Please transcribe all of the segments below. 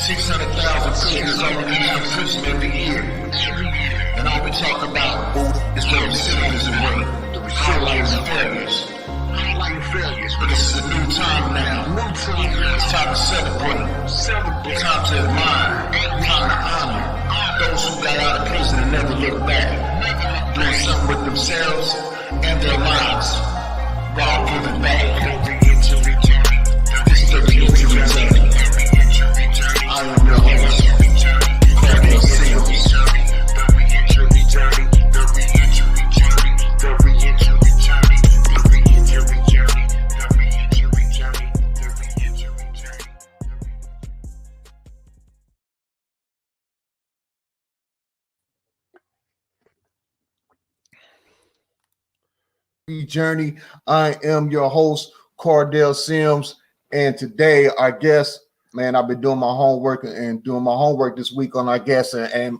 600,000 prisoners only come out of prison every year. And all we talk about is the recidivism rate, highlighting failures. But this is a new time now. It's time to celebrate. Time to admire. Time to honor those who got out of prison and never looked back. Doing something with themselves and their lives while giving back. This is the reentry journey. I am your host, President of Felons. Journey. I am your host, Cardell Sims, and today our guest, man, I've been doing my homework this week on our guest, and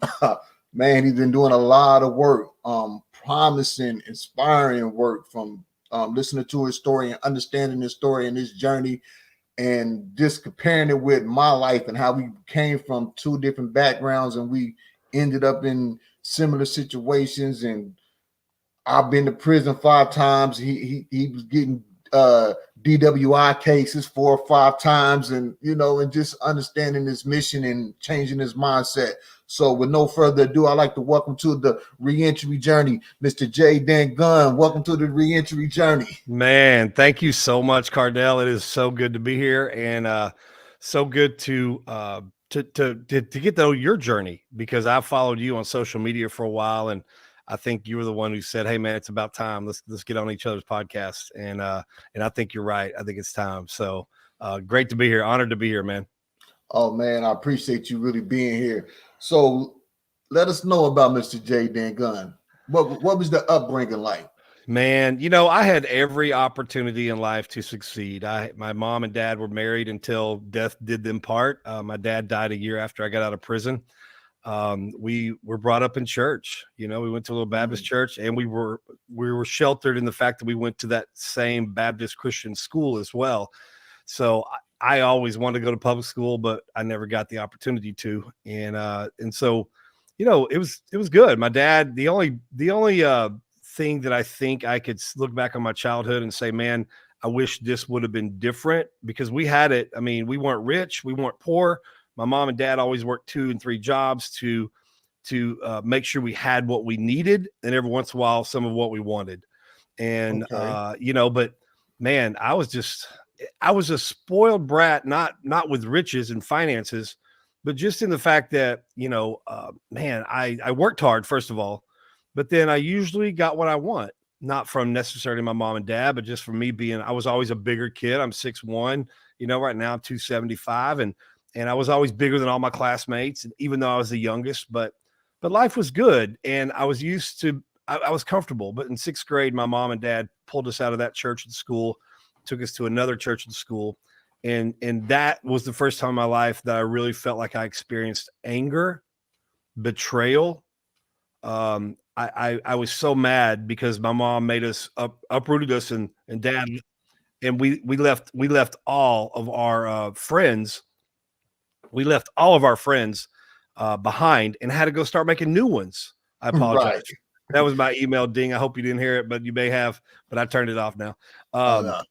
man, he's been doing a lot of work, promising, inspiring work from listening to his story and understanding his story and his journey, and just comparing it with my life and how we came from two different backgrounds and we ended up in similar situations. And I've been to prison 5 times. He was getting DWI cases 4 or 5 times, and and just understanding his mission and changing his mindset. So with no further ado, I'd like to welcome to the reentry journey, Mr. J. Dan Gumm. Welcome to the reentry journey. Man, thank you so much, Cardell. It is so good to be here, and so good to get to know your journey, because I followed you on social media for a while, and I think you were the one who said, "Hey, man, it's about time. Let's get on each other's podcasts." And I think you're right. I think it's time. So great to be here. Honored to be here, man. Oh man, I appreciate you really being here. So let us know about Mr. J. Dan Gumm. What was the upbringing like? Man, I had every opportunity in life to succeed. My mom and dad were married until death did them part. My dad died a year after I got out of prison. We were brought up in church. We went to a little Baptist church, and we were sheltered in the fact that we went to that same Baptist Christian school as well. So I always wanted to go to public school, but I never got the opportunity to. And so, it was good. My dad, the only thing that I think I could look back on my childhood and say, man, I wish this would have been different, because we had it. I mean, we weren't rich, we weren't poor. My mom and dad always worked 2 and 3 jobs to make sure we had what we needed, and every once in a while, some of what we wanted. And, but man, I was a spoiled brat, not with riches and finances, but just in the fact that, man, I worked hard, first of all, but then I usually got what I want, not from necessarily my mom and dad, but just from me I was always a bigger kid. I'm 6'1", right now I'm 275, and I was always bigger than all my classmates, even though I was the youngest, but life was good. And I was used to, I was comfortable. But in 6th grade, my mom and dad pulled us out of that church at school, took us to another church at school. And that was the first time in my life that I really felt like I experienced anger, betrayal. I was so mad because my mom made us uprooted us and dad, and we left all of our friends. We left all of our friends behind and had to go start making new ones. I apologize. Right. That was my email ding. I hope you didn't hear it, but you may have, but I turned it off now. No.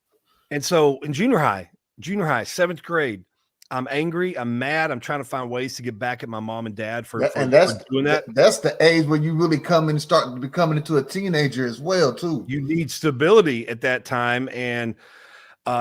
And so in junior high, 7th grade, I'm angry. I'm mad. I'm trying to find ways to get back at my mom and dad for doing that. That's the age when you really start becoming into a teenager as well, too. You need stability at that time. And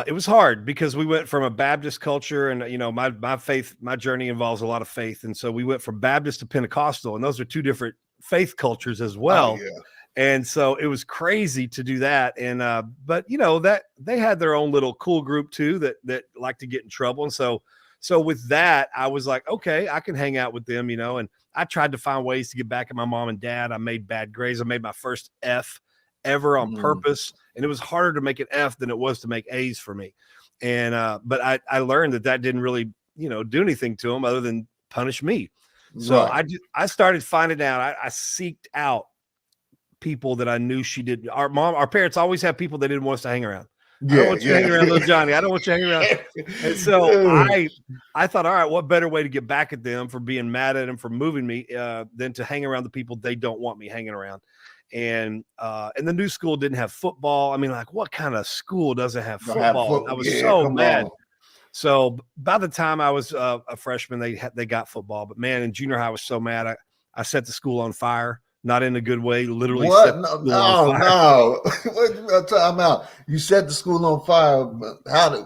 it was hard because we went from a Baptist culture, and my faith, my journey involves a lot of faith, and so we went from Baptist to Pentecostal, and those are 2 different faith cultures as well. Oh, yeah. And so it was crazy to do that. And but that they had their own little cool group too that liked to get in trouble, and so with that, I was like, okay, I can hang out with them, and I tried to find ways to get back at my mom and dad. I made bad grades. I made my first F ever on purpose. And it was harder to make an F than it was to make A's for me. And, but I learned that didn't really, do anything to them other than punish me. So right. I started finding out, I seeked out people that I knew she did. Our parents always had people they didn't want us to hang around. I don't Yeah, want you hanging around little Johnny. I don't want you hanging around. And so I thought, all right, what better way to get back at them for being mad at them for moving me than to hang around the people they don't want me hanging around. And the new school didn't have football. I mean, like, what kind of school doesn't have football? I was so mad. So by the time I was a freshman, they got football. But man, in junior high, I was so mad. I set the school on fire. Not in a good way. Literally, what? set the school on fire. No. What time out? You set the school on fire. How did?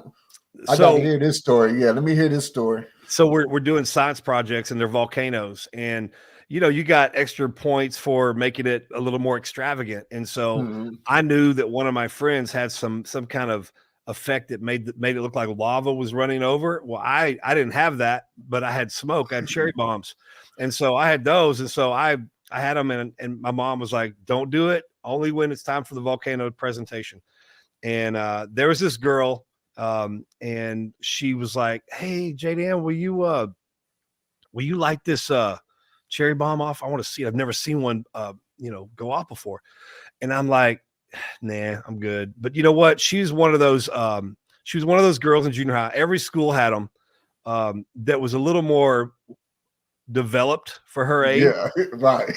I got to hear this story. Yeah, let me hear this story. So we're doing science projects and they're volcanoes, and you got extra points for making it a little more extravagant. And so I knew that one of my friends had some kind of effect that made it look like lava was running over. Well, I didn't have that, but I had smoke. I had cherry bombs, and so I had those, and so I had them, and my mom was like, "Don't do it. Only when it's time for the volcano presentation." And there was this girl, and she was like, "Hey, JDan, will you light this cherry bomb off? I want to see it. I've never seen one, go off before." And I'm like, "Nah, I'm good." But you know what? She was one of those girls in junior high. Every school had them. That was a little more developed for her age. Yeah, right.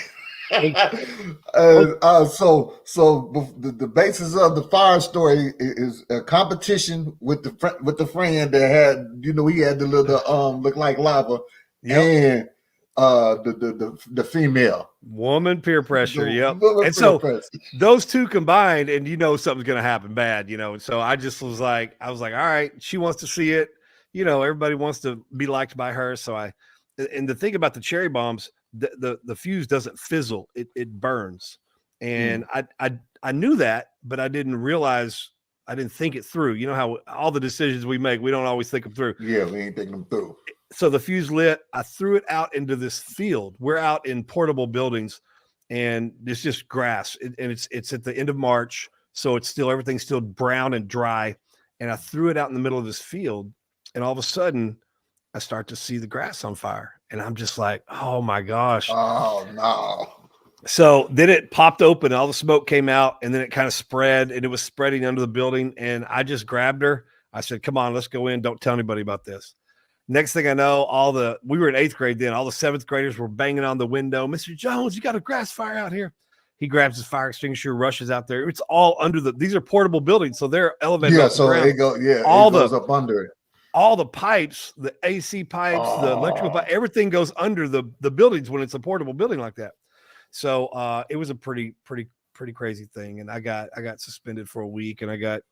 So the basis of the fire story is a competition with the friend that had, he had the little look like lava, and the female woman peer pressure. And so those two combined, and something's gonna happen bad, and so I was like, all right, she wants to see it, everybody wants to be liked by her. So and the thing about the cherry bombs, the fuse doesn't fizzle, it burns. And I knew that, but I didn't think it through. You know how all the decisions we make, we don't always think them through. Yeah, we ain't thinking them through. So the fuse lit, I threw it out into this field. We're out in portable buildings, and it's just grass, and it's at the end of March, so everything's still brown and dry. And I threw it out in the middle of this field, and all of a sudden I start to see the grass on fire, and I'm just like, oh my gosh. Oh no. So then it popped open, all the smoke came out, and then it kind of spread, and it was spreading under the building. And I just grabbed her. I said, "Come on, let's go in. Don't tell anybody about this." Next thing I know, we were in 8th grade then. All the 7th graders were banging on the window. "Mr. Jones, you got a grass fire out here." He grabs his fire extinguisher, rushes out there. It's all under these are portable buildings, so they're elevated. Yeah, so it goes up under it. All the pipes, the AC pipes, the electrical pipe, everything goes under the buildings when it's a portable building like that. So it was a pretty crazy thing. And I got suspended for a week, and I got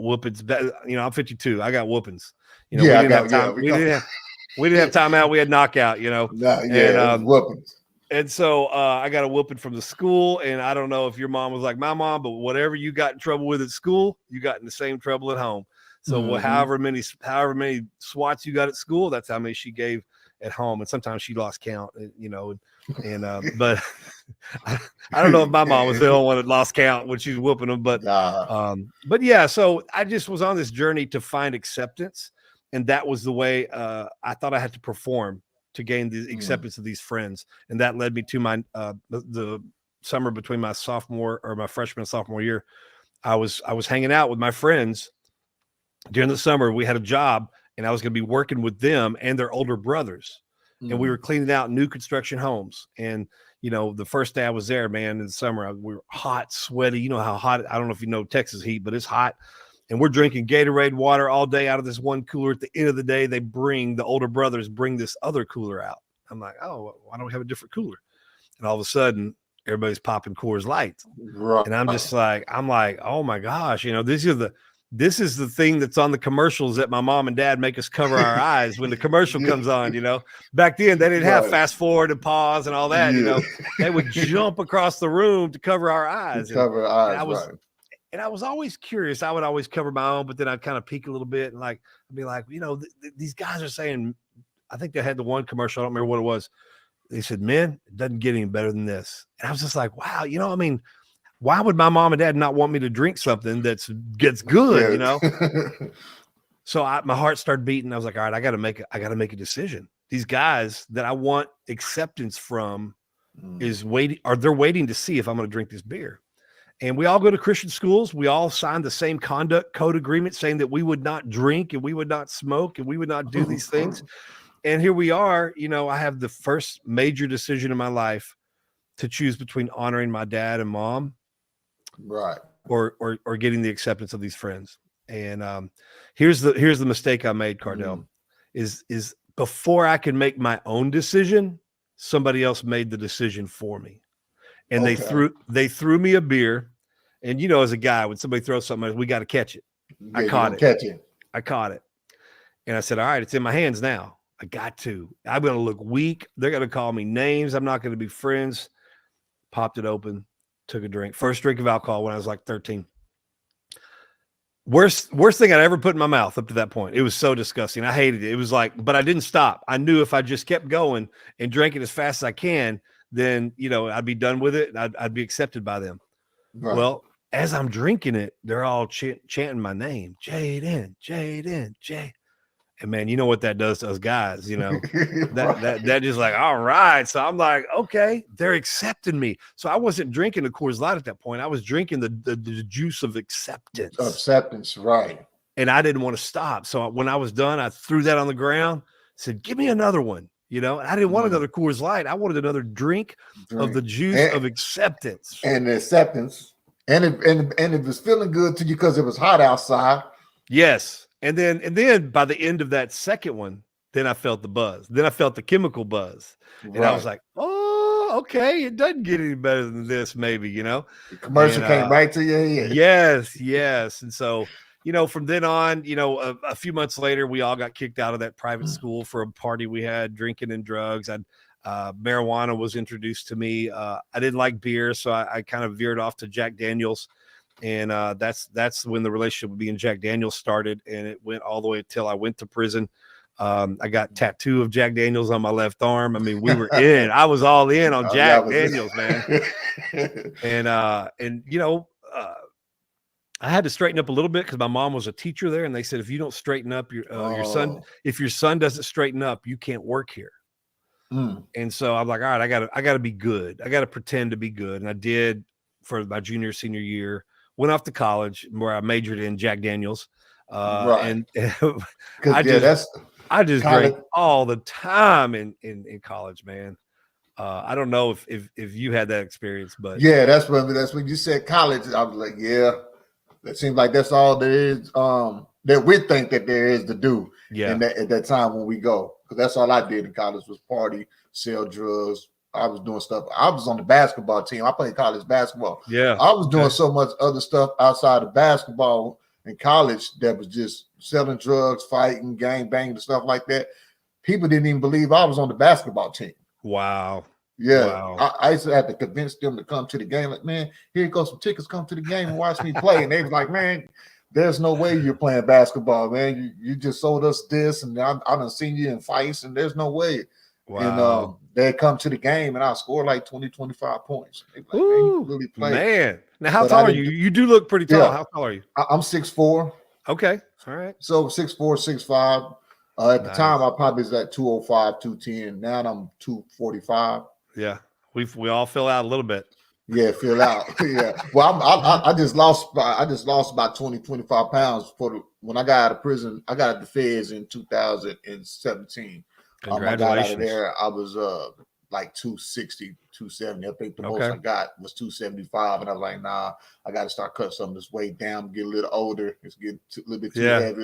whoopings. I'm 52. I got whoopings. We didn't have time. We didn't have timeout. We had knockout. Whoopings. And so I got a whooping from the school, and I don't know if your mom was like my mom, but whatever you got in trouble with at school, you got in the same trouble at home. So however many swats you got at school, that's how many she gave at home. And sometimes she lost count, but I don't know if my mom was the only one that lost count when she was whooping them, but yeah, so I just was on this journey to find acceptance. And that was the way I thought I had to perform to gain the acceptance of these friends. And that led me to my, the summer between my freshman and sophomore year. I was hanging out with my friends during the summer. We had a job, and I was going to be working with them and their older brothers. And we were cleaning out new construction homes. And, the first day I was there, man, in the summer, we were hot, sweaty. You know how hot, I don't know if you know Texas heat, but it's hot. And we're drinking Gatorade water all day out of this one cooler. At the end of the day, the older brothers bring this other cooler out. I'm like, oh, why don't we have a different cooler? And all of a sudden, everybody's popping Coors Light. Right. And I'm like, oh my gosh, this is the thing that's on the commercials that my mom and dad make us cover our eyes when the commercial comes on. Back then they didn't have fast forward and pause and all that. They would jump across the room to cover our eyes. And I was always curious. I would always cover my own, but then I'd kind of peek a little bit and I'd be like, these guys are saying, I think they had the one commercial. I don't remember what it was. They said, "Men, it doesn't get any better than this." And I was just like, wow, why would my mom and dad not want me to drink something that gets good, So my heart started beating. I was like, all right, I got to make a decision. These guys that I want acceptance from they're waiting to see if I'm going to drink this beer. And we all go to Christian schools. We all signed the same conduct code agreement saying that we would not drink and we would not smoke and we would not do these things. And here we are, I have the first major decision in my life to choose between honoring my dad and mom, right, or getting the acceptance of these friends. And here's the mistake I made, Cardell, is before I could make my own decision, somebody else made the decision for me. And they threw me a beer. And as a guy, when somebody throws something, we got to catch it. I caught it. I caught it. And I said, all right, it's in my hands now. I got to. I'm going to look weak. They're going to call me names. I'm not going to be friends. Popped it open, took a drink. First drink of alcohol when I was like 13. Worst thing I'd ever put in my mouth up to that point. It was so disgusting. I hated it. It was like, but I didn't stop. I knew if I just kept going and drank it as fast as I can, then, I'd be done with it. I'd be accepted by them. Right. Well, as I'm drinking it, they're all chanting my name, Jaden, Jaden, Jay. And man, you know what that does to us guys, that just like, all right. So I'm like, okay, they're accepting me. So I wasn't drinking the Coors Light at that point. I was drinking the juice of acceptance. Acceptance, right. And I didn't want to stop. So when I was done, I threw that on the ground, said, give me another one. I didn't want another Coors Light. I wanted another drink. Of the juice of acceptance. And the acceptance. And it was feeling good to you because it was hot outside. Yes. And then by the end of that second one, then I felt the buzz. Then I felt the chemical buzz. And I was like, oh, okay. It doesn't get any better than this, maybe, The commercial came right to your head. Yes. And so, from then on, a few months later, we all got kicked out of that private school for a party we had, drinking and drugs. Marijuana was introduced to me. I didn't like beer, so I kind of veered off to Jack Daniels. And that's when the relationship with me and Jack Daniels started, and it went all the way until I went to prison. I got tattoo of Jack Daniels on my left arm. I mean, we were in. I was all in on Jack Daniels, man. And I had to straighten up a little bit because my mom was a teacher there, and they said if you don't straighten up your son, if your son doesn't straighten up, you can't work here. And so I'm like, all right, I got to be good. I got to pretend to be good, and I did for my senior year. Went off to college where I majored in Jack Daniels. And I just drank all the time in college, man. I don't know if you had that experience, but yeah, that's when you said college. I was like, yeah, that seems like that's all there is. That we think that there is to do. Yeah. At that time when we go, because that's all I did in college was party, sell drugs. I was doing stuff. I was on the basketball team. I played college basketball. Yeah. I was doing so much other stuff outside of basketball in college that was just selling drugs, fighting, gang banging, and stuff like that. People didn't even believe I was on the basketball team. Wow. Yeah. Wow. I used to have to convince them to come to the game. Like, man, here goes some tickets, come to the game and watch me play. And they was like, man, there's no way you're playing basketball, man. You just sold us this, and I done seen you in fights, and there's no way. Wow. And they come to the game, and I score like 20, 25 points. Like, man, you really play. Man. Now, how tall are you? You do look pretty tall. Yeah. How tall are you? I'm 6'4". Okay. All right. So 6'4", 6'5". At the time, I probably was at 205, 210. Now I'm 245. Yeah. We all fill out a little bit. Yeah, fill out. Yeah. Well, I just lost about 20, 25 pounds when I got out of prison. I got out of the feds in 2017. I got out of there. I was like 260, 270. I think the most I got was 275. And I was like, nah, I got to start cutting some of this weight down, get a little older. It's getting a little bit too heavy.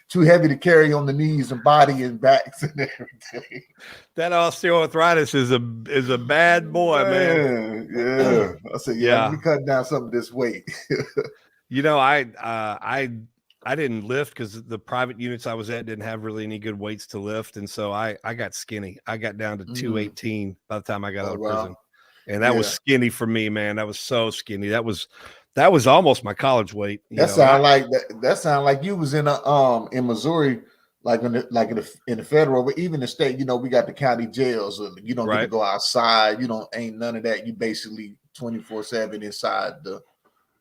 Too heavy to carry on the knees and body and backs and everything. That osteoarthritis is a bad boy, man. Yeah. I said, let me cut down some of this weight. I didn't lift because the private units I was at didn't have really any good weights to lift. And so I got skinny. I got down to 218 by the time I got out of prison. And that was skinny for me, man. That was so skinny. That was almost my college weight. That sounded like you was in in Missouri, like in the federal, but even the state, we got the county jails. You don't get to go outside. You don't ain't none of that. You basically 24/7 inside the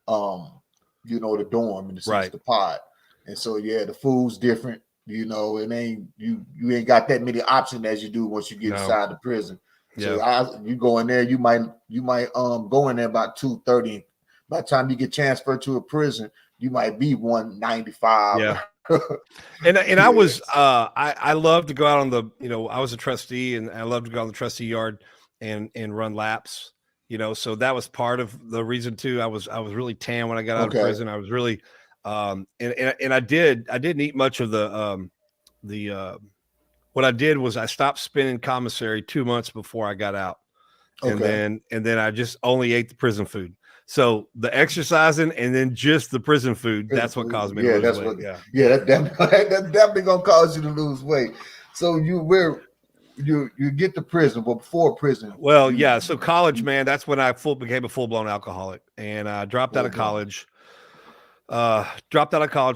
the dorm in the sense the pod. And so the food's different, it ain't you ain't got that many options as you do once you get inside the prison. So you go in there, you might go in there about 2:30 by the time you get transferred to a prison, you might be 195. Yeah. And I was I love to go out on the, I was a trustee, and I love to go on the trustee yard and run laps, so that was part of the reason too. I was really tan when I got out of prison. I was really and I didn't eat much of the what I did was I stopped spending commissary 2 months before I got out. And then I just only ate the prison food. So the exercising and then just the prison food, that's what caused me to lose weight. That's definitely gonna cause you to lose weight. So you get to prison, but before prison. Well, so college, man, that's when I became a full-blown alcoholic, and I dropped out of college.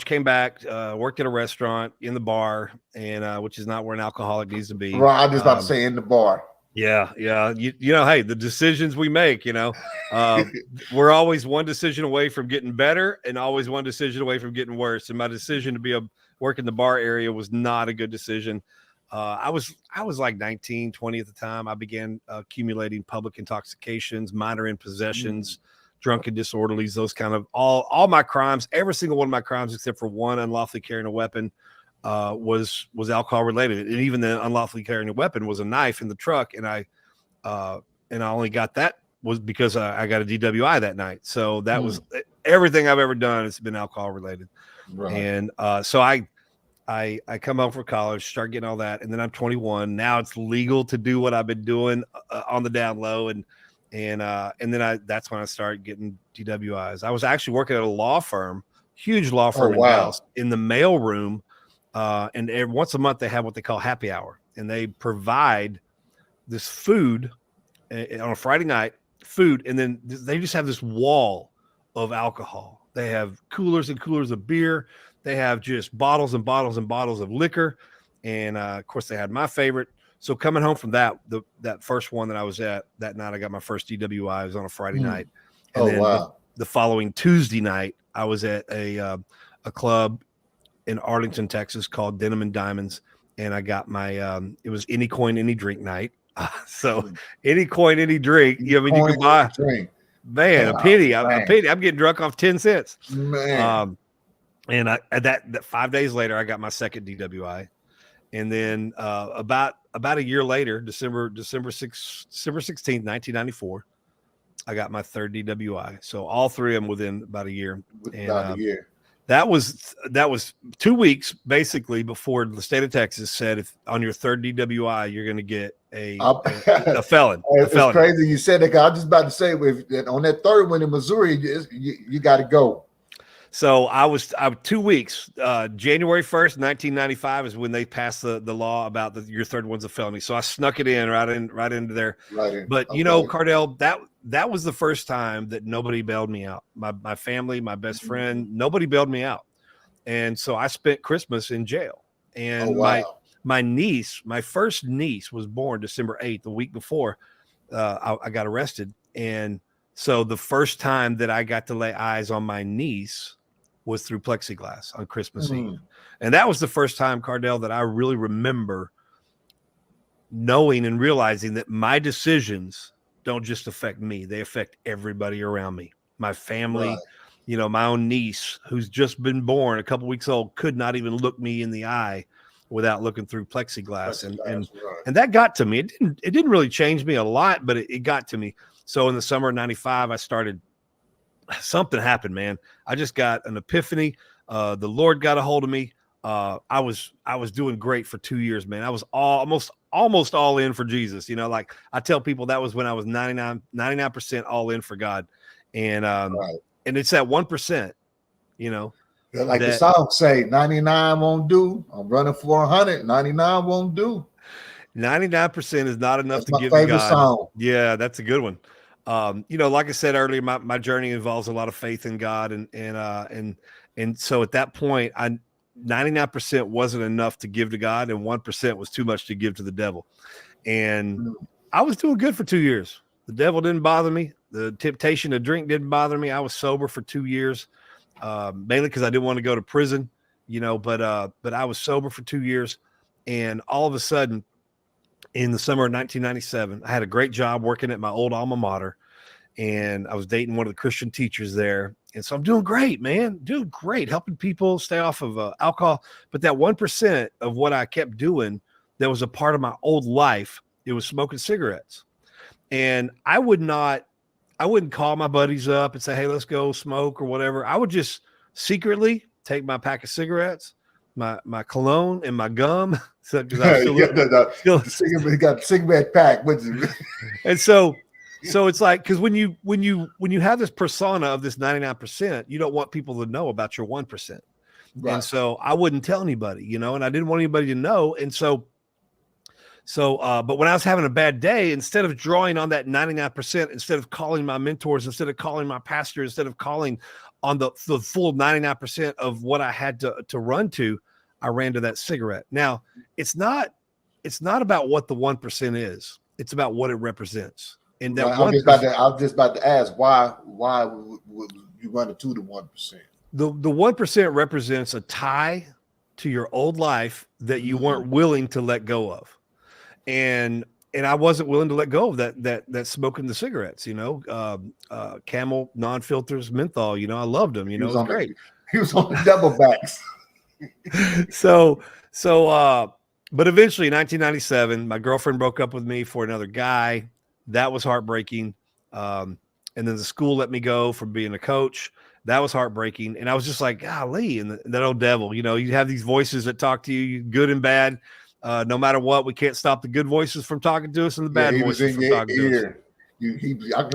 Came back, worked at a restaurant in the bar, and which is not where an alcoholic needs to be. Right, I was just about to say in the bar. Yeah. Hey, the decisions we make, we're always one decision away from getting better and always one decision away from getting worse. And my decision to work in the bar area was not a good decision. I was like 19, 20 at the time. I began accumulating public intoxications, minor in possessions, drunken disorderlies, those kind of all my crimes, every single one of my crimes except for one, unlawfully carrying a weapon, was alcohol related. And even the unlawfully carrying a weapon was a knife in the truck. And I only got that was because I got a DWI that night. So that was everything I've ever done. It's been alcohol related. Right. And so I come home from college, start getting all that. And then I'm 21. Now it's legal to do what I've been doing on the down low. And then that's when I started getting DWIs. I was actually working at a law firm, huge law firm in Dallas, in the mail room. And once a month they have what they call happy hour, and they provide this food on a Friday night, and then they just have this wall of alcohol. They have coolers and coolers of beer. They have just bottles and bottles and bottles of liquor. And of course they had my favorite. So coming home from that first one that I was at that night, I got my first DWI. It was on a Friday night. And the following Tuesday night, I was at a club in Arlington, Texas called Denim and Diamonds. And I got my, it was any coin, any drink night. So any coin, any drink, you can buy a penny. A penny. I'm getting drunk off 10 cents. Man. And that 5 days later, I got my second DWI. And then about a year later, December 16th, 1994, I got my third DWI. So all three of them within about a year. About a year. That was 2 weeks basically before the state of Texas said if on your third DWI you're going to get a felon. It's crazy you said that. I was just about to say on that third one in Missouri, you got to go. So I was 2 weeks. January 1st, 1995 is when they passed the law about your third one's a felony. So I snuck it in right into there. But Cardell, that was the first time that nobody bailed me out. My family, my best friend, nobody bailed me out. And so I spent Christmas in jail. And my niece, my first niece, was born December 8th, the week before I got arrested. And so the first time that I got to lay eyes on my niece was through plexiglass on Christmas Eve. And that was the first time, Cardell, that I really remember knowing and realizing that my decisions don't just affect me. They affect everybody around me. My family, my own niece who's just been born a couple weeks old could not even look me in the eye without looking through plexiglass. And that got to me. It didn't really change me a lot, but it got to me. So in the summer of 95, something happened, man. I just got an epiphany. The Lord got a hold of me. I was doing great for 2 years, man. I was almost all in for Jesus. Like I tell people that was when I was 99% all in for God. And, and it's that 1%, like the song say, 99 won't do. I'm running for 100. 99 won't do. 99% is not enough to give favorite God. Song. Yeah, that's a good one. Like I said earlier, my journey involves a lot of faith in God, and so at that point, 99% wasn't enough to give to God, and 1% was too much to give to the devil. And I was doing good for 2 years. The devil didn't bother me. The temptation to drink didn't bother me. I was sober for 2 years, mainly because I didn't want to go to prison, But I was sober for 2 years, and all of a sudden, in the summer of 1997, I had a great job working at my old alma mater. and I was dating one of the Christian teachers there. And so I'm doing great, man, doing great, helping people stay off of alcohol. But that 1% of what I kept doing that was a part of my old life, it was smoking cigarettes. And I wouldn't call my buddies up and say, hey, let's go smoke or whatever. I would just secretly take my pack of cigarettes, my cologne and my gum. So, cause I was still got cigarette pack. And so it's like, cause when you have this persona of this 99%, you don't want people to know about your 1%. Right. And so I wouldn't tell anybody, and I didn't want anybody to know. And but when I was having a bad day, instead of drawing on that 99%, instead of calling my mentors, instead of calling my pastor, instead of calling on the full 99% of what I had to run to, I ran to that cigarette. Now, it's not about what the 1% is. It's about what it represents. And that I was just about to ask why would you run it to the 1%? The 1% represents a tie to your old life that you weren't willing to let go of. And I wasn't willing to let go of that smoking the cigarettes, Camel non-filters menthol, I loved them, it was great. He was on the double backs. But eventually in 1997, my girlfriend broke up with me for another guy. That was heartbreaking. And then the school let me go for being a coach. That was heartbreaking. And I was just like, golly, and that old devil, you have these voices that talk to you, good and bad. No matter what, we can't stop the good voices from talking to us and the bad voices from talking to us.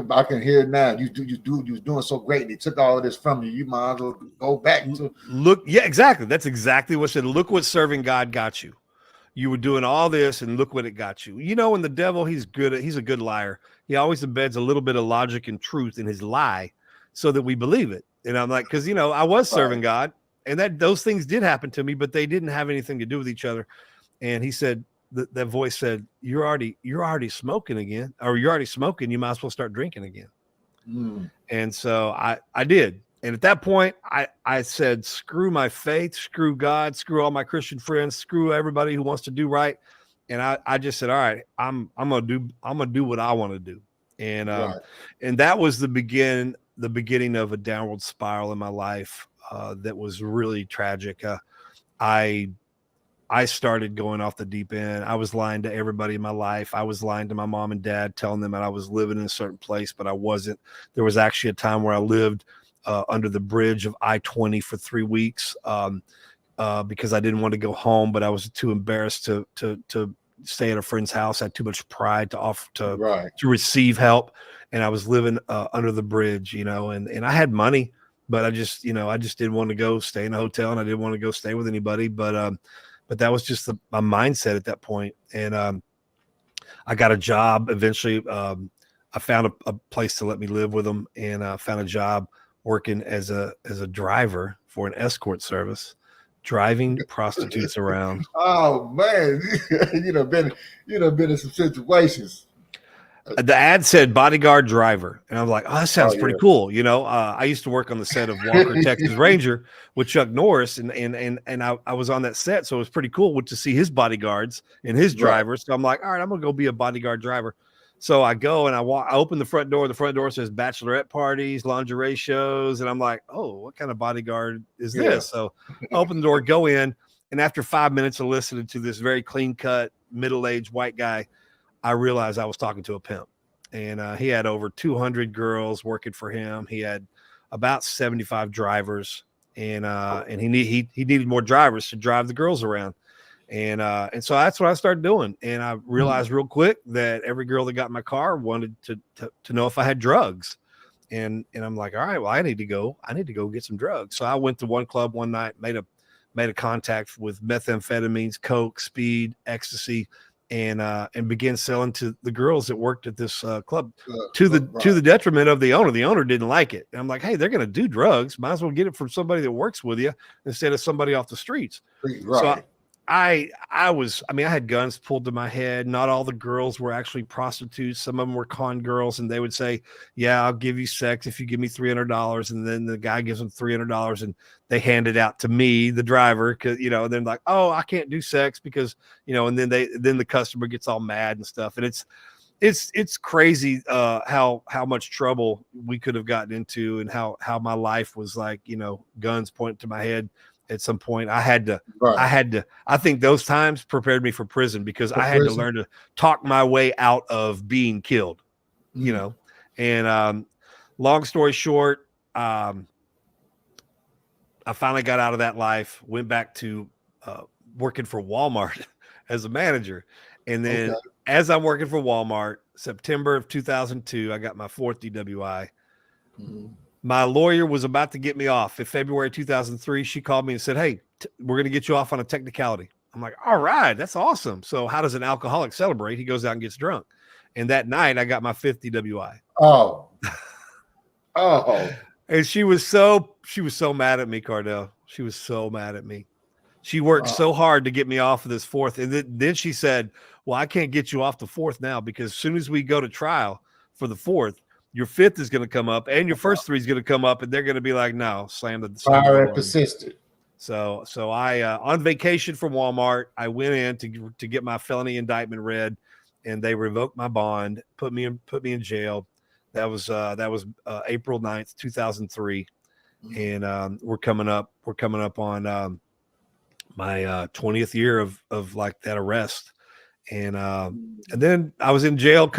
I can hear it now. You was doing so great. They took all of this from you. You might as well go back to look. Yeah, exactly. That's exactly what said. Look what serving God got you. You were doing all this, and look what it got you. And the devil, he's a good liar. He always embeds a little bit of logic and truth in his lie, so that we believe it. And I'm like, because I was serving God, and those things did happen to me, but they didn't have anything to do with each other. And he said, that voice said, you're already smoking again, or you're already smoking. You might as well start drinking again. And so I did. And at that point, I said, screw my faith, screw God, screw all my Christian friends, screw everybody who wants to do right. And I just said, all right, I'm going to do what I want to do. And, and that was the beginning of a downward spiral in my life that was really tragic. I started going off the deep end. I was lying to everybody in my life. I was lying to my mom and dad, telling them that I was living in a certain place, but I wasn't. There was actually a time where I lived under the bridge of I-20 for 3 weeks because I didn't want to go home, but I was too embarrassed to stay at a friend's house. I had too much pride to offer to receive help, and I was living under the bridge, and I had money, but I just didn't want to go stay in a hotel, and I didn't want to go stay with anybody, but that was just my mindset at that point. And I got a job eventually. I found a place to let me live with them, and I found a job working as a driver for an escort service, driving prostitutes around. Oh man, you'd have been in some situations. The ad said bodyguard driver, and I was like, oh, that sounds pretty cool. I used to work on the set of Walker, Texas Ranger with Chuck Norris, and I was on that set, so it was pretty cool to see his bodyguards and his drivers. So I'm like, all right, I'm gonna go be a bodyguard driver. So I go and I open the front door. The front door says bachelorette parties, lingerie shows, and I'm like, oh, what kind of bodyguard is this? So I open the door, go in, and after 5 minutes of listening to this very clean-cut, middle-aged white guy, I realized I was talking to a pimp, and he had over 200 girls working for him. He had about 75 drivers, and he needed more drivers to drive the girls around. And so that's what I started doing. And I realized real quick that every girl that got in my car wanted to know if I had drugs. And I'm like, all right, well, I need to go get some drugs. So I went to one club one night, made a contact with methamphetamines, coke, speed, ecstasy, and began selling to the girls that worked at this club to the detriment of the owner. The owner didn't like it. And I'm like, hey, they're going to do drugs. Might as well get it from somebody that works with you instead of somebody off the streets. Right. So I had guns pulled to my head. Not all the girls were actually prostitutes. Some of them were con girls, and they would say, yeah, I'll give you sex if you give me $300. And then the guy gives them $300 and they hand it out to me, the driver, cause and they're like, oh, I can't do sex because, and then the customer gets all mad and stuff. And it's crazy how much trouble we could have gotten into, and how my life was like, guns pointing to my head at some point. I think those times prepared me for prison, because I had to learn to talk my way out of being killed, and long story short, I finally got out of that life, went back to working for Walmart as a manager. And then as I'm working for Walmart, September of 2002, I got my 4th DWI. My lawyer was about to get me off. In February 2003, she called me and said, hey, we're going to get you off on a technicality. I'm like, all right, that's awesome. So how does an alcoholic celebrate? He goes out and gets drunk. And that night I got my 5th DWI. Oh. And she was so mad at me, Cardell. She was so mad at me. She worked so hard to get me off of this 4th. And then she said, well, I can't get you off the 4th now, because as soon as we go to trial for the 4th, your 5th is going to come up and your first 3 is going to come up, and they're going to be like, no, slam the fire and persistent. So I, on vacation from Walmart, I went in to get my felony indictment read, and they revoked my bond, put me in jail. That was April 9th, 2003. And we're coming up on my 20th year of like that arrest. And then I was in jail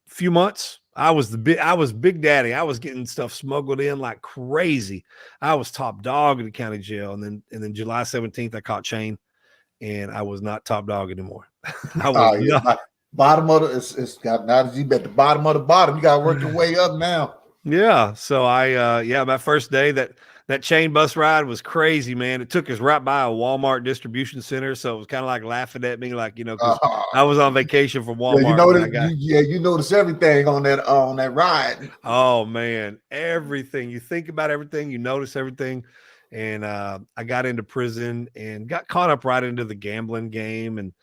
few months. I was Big Daddy. I was getting stuff smuggled in like crazy. I was top dog in the county jail. And then July 17th, I caught chain, and I was not top dog anymore. I was not. Bottom of it's got, now that you at the bottom of the bottom, you got to work your way up now. Yeah. So my first day, that chain bus ride was crazy, man. It took us right by a Walmart distribution center. So it was kind of like laughing at me, like, cause I was on vacation from Walmart. You notice everything on that ride. Oh man, everything. You think about everything, you notice everything. And I got into prison and got caught up right into the gambling game. And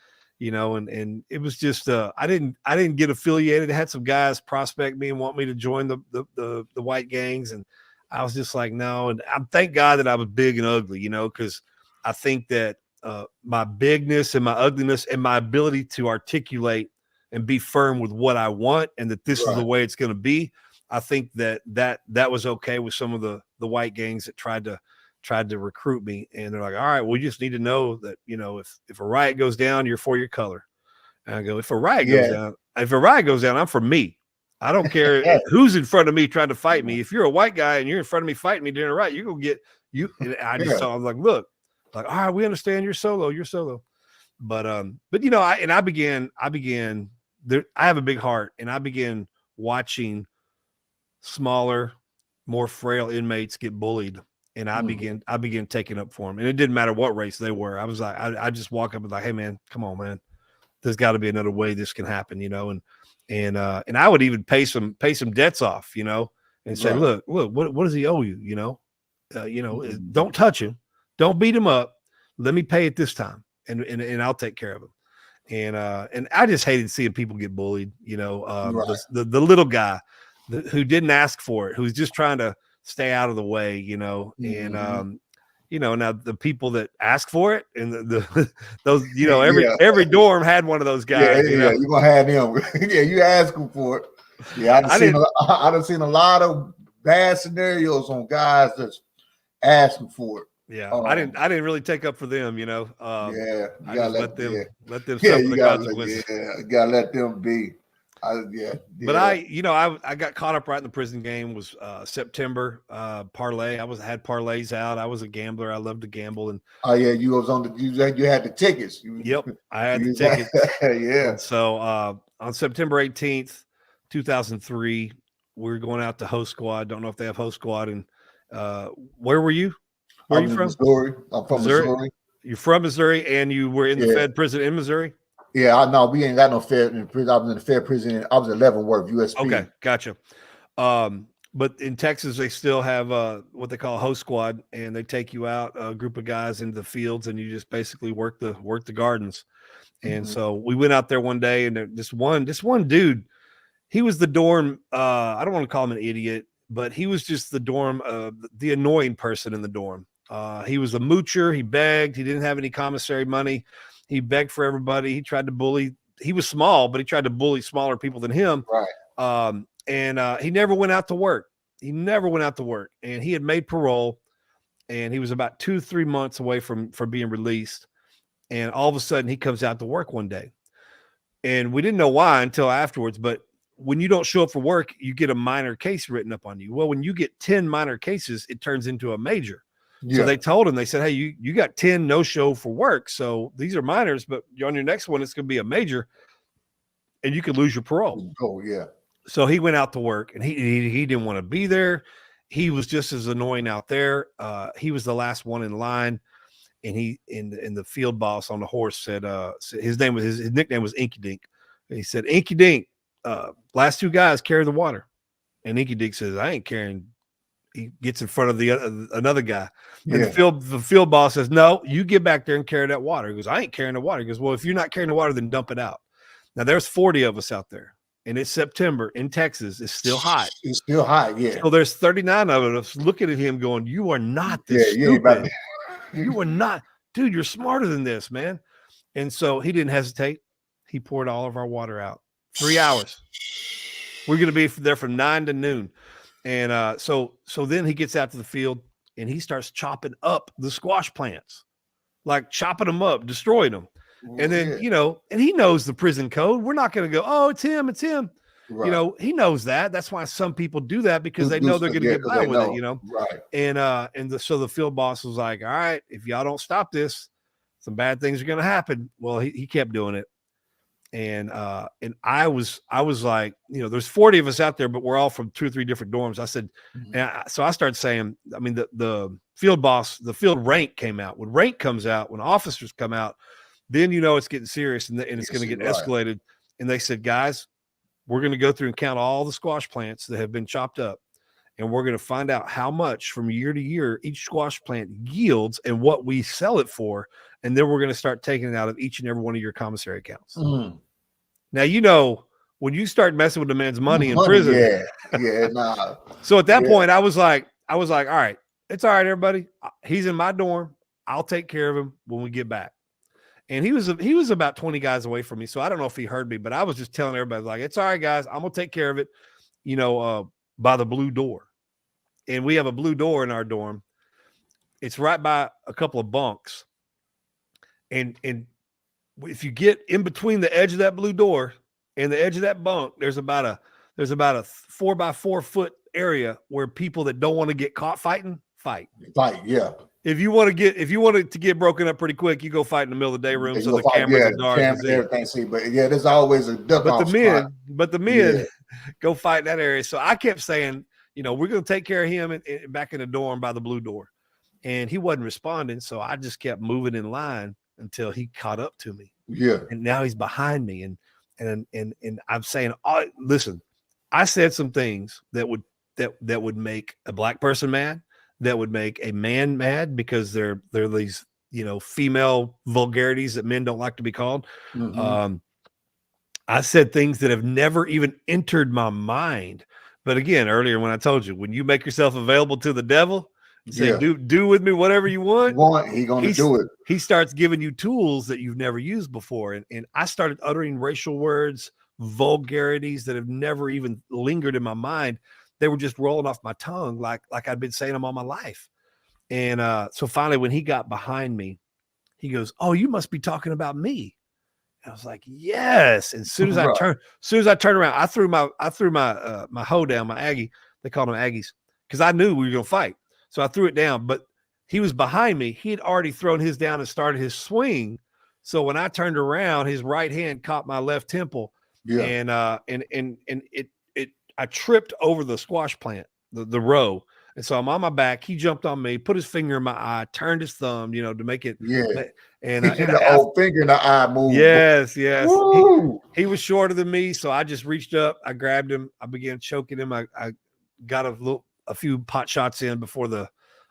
and it was just I didn't get affiliated. I had some guys prospect me and want me to join the white gangs, and I was just like, no. And I thank God that I was big and ugly, because I think that my bigness and my ugliness and my ability to articulate and be firm with what I want, and that this is the way it's going to be. I think that was okay with some of the white gangs that tried to recruit me. And they're like, all right, we just need to know that, if a riot goes down, you're for your color. And I go, if a riot goes down, I'm for me. I don't care who's in front of me trying to fight me. If you're a white guy and you're in front of me fighting me during a riot, you're going to get you. And I was like, look, all right, we understand you're solo. But I began there. I have a big heart, and I began watching smaller, more frail inmates get bullied. And I began taking up for them. And it didn't matter what race they were. I was like, I just walk up and like, hey man, come on, man. There's got to be another way this can happen, and I would even pay some debts off, and say, look, what does he owe you? Don't touch him. Don't beat him up. Let me pay it this time. And I'll take care of him. And I just hated seeing people get bullied, the little guy who didn't ask for it, who's just trying to stay out of the way, and now the people that ask for it, and those, every dorm had one of those guys. You're gonna have them. You ask them for it. Yeah, I've seen a lot of bad scenarios on guys that's asking for it. Yeah, I didn't really take up for them, you gotta let them suffer the consequences. You gotta let them be. But I got caught up right in the prison game. Was September parlay. I had parlays out. I was a gambler. I loved to gamble. And you was on you had the tickets. I had the tickets. Yeah. So on September 18th, 2003, we were going out to Host Squad. Don't know if they have Host Squad. And where were you? Where are you from? Missouri. I'm from Missouri. You're from Missouri, and you were in the Fed prison in Missouri? Yeah, I know we ain't got no Fed in prison. I was in the Fed prison. I was at Leavenworth, USP. Okay, gotcha. But in Texas, they still have what they call a host squad, and they take you out, a group of guys into the fields, and you just basically work the gardens. And so we went out there one day, and this one dude, he was the dorm. I don't want to call him an idiot, but he was just the dorm, the annoying person in the dorm. He was a moocher. He begged. He didn't have any commissary money. He begged for everybody. He tried to bully he was small, but he tried to bully smaller people than him. Right. He never went out to work. He never went out to work, and he had made parole, and he was about 2-3 months away from being released. And all of a sudden, he comes out to work one day, and we didn't know why until afterwards. But when you don't show up for work, you get a minor case written up on you. Well, when you get 10 minor cases, it turns into a major. Yeah. So they told him, they said, hey, you got 10 no show for work. So these are minors, but on your next one, it's going to be a major, and you could lose your parole. Oh, yeah. So he went out to work, and he didn't want to be there. He was just as annoying out there. He was the last one in line, and the field boss on the horse said, his nickname was Inky Dink. And he said, Inky Dink, last 2 guys carry the water. And Inky Dink says, I ain't carrying. He gets in front of another guy. And the field boss says, no, you get back there and carry that water. He goes, I ain't carrying the water. He goes, well, if you're not carrying the water, then dump it out. Now there's 40 of us out there, and it's September in Texas. It's still hot. It's still hot. Yeah. So there's 39 of us looking at him going, you are not this stupid. You are not, dude, you're smarter than this, man. And so he didn't hesitate. He poured all of our water out. 3 hours. We're going to be there from 9 to noon. And so then he gets out to the field, and he starts chopping up the squash plants, like chopping them up, destroying them. And then, and he knows the prison code. We're not going to go, oh, it's him. Right. He knows that. That's why some people do that, because they know they're going to get by with it, Right. And so the field boss was like, all right, if y'all don't stop this, some bad things are going to happen. Well, he kept doing it. And I was like, there's 40 of us out there, but we're all from 2 or 3 different dorms. I said, so I started saying, I mean, the field boss, the field rank came out. When rank comes out, when officers come out, then it's getting serious, and it's going to get escalated. And they said, guys, we're going to go through and count all the squash plants that have been chopped up, and we're going to find out how much from year to year each squash plant yields and what we sell it for. And then we're going to start taking it out of each and every one of your commissary accounts. Now, when you start messing with the man's money in prison, nah. So at that point, I was like, all right, it's all right, everybody. He's in my dorm. I'll take care of him when we get back. And he was about 20 guys away from me, so I don't know if he heard me, but I was just telling everybody, like, it's all right, guys. I'm gonna take care of it, by the blue door. And we have a blue door in our dorm. It's right by a couple of bunks. And if you get in between the edge of that blue door and the edge of that bunk, there's about a 4x4 foot area where people that don't want to get caught fight. Yeah. If you want it to get broken up pretty quick, you go fight in the middle of the day room, so the cameras are dark. Everything see, but there's always a duck. But the men go fight in that area. So I kept saying, we're going to take care of him back in the dorm by the blue door, and he wasn't responding. So I just kept moving in line until he caught up to me. Yeah, and now he's behind me, and I'm saying, oh, listen, I said some things that would make a black person mad, that would make a man mad, because they're these, female vulgarities that men don't like to be called. I said things that have never even entered my mind. But again, earlier when I told you, when you make yourself available to the devil, say, do with me whatever you want. He's going to do it. He starts giving you tools that you've never used before. And I started uttering racial words, vulgarities that have never even lingered in my mind. They were just rolling off my tongue like I'd been saying them all my life. And so finally, when he got behind me, he goes, "Oh, you must be talking about me." And I was like, "Yes." And as soon as I turned around, I threw my hoe down, my Aggie. They called them Aggies, because I knew we were gonna fight. So I threw it down, but he was behind me. He had already thrown his down and started his swing. So when I turned around, his right hand caught my left temple, and I tripped over the squash plant, the row. And so I'm on my back. He jumped on me, put his finger in my eye, turned his thumb, to make it. Yeah. And the old finger in the eye move. Yes. He was shorter than me. So I just reached up. I grabbed him. I began choking him. I got a few pot shots in before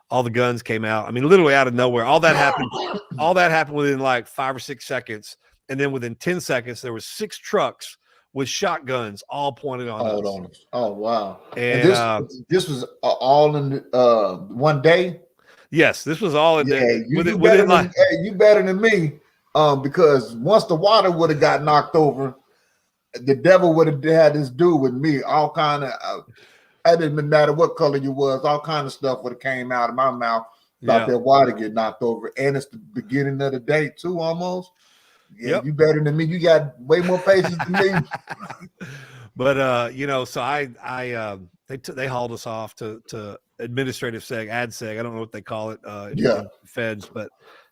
all the guns came out. I mean, literally out of nowhere. All that happened within like 5 or 6 seconds. And then within 10 seconds, there was 6 trucks with shotguns all pointed on us. Oh, wow. And this was all in one day? Yes, this was all in day. you better than me. Because once the water would have got knocked over, the devil would have had this do with me. All kind of, it didn't matter what color you was, all kind of stuff would have came out of my mouth about that water get knocked over. And it's the beginning of the day too, almost. Yeah, you better than me. You got way more patience than me. But so they hauled us off to administrative seg, ad seg. I don't know what they call it in feds, but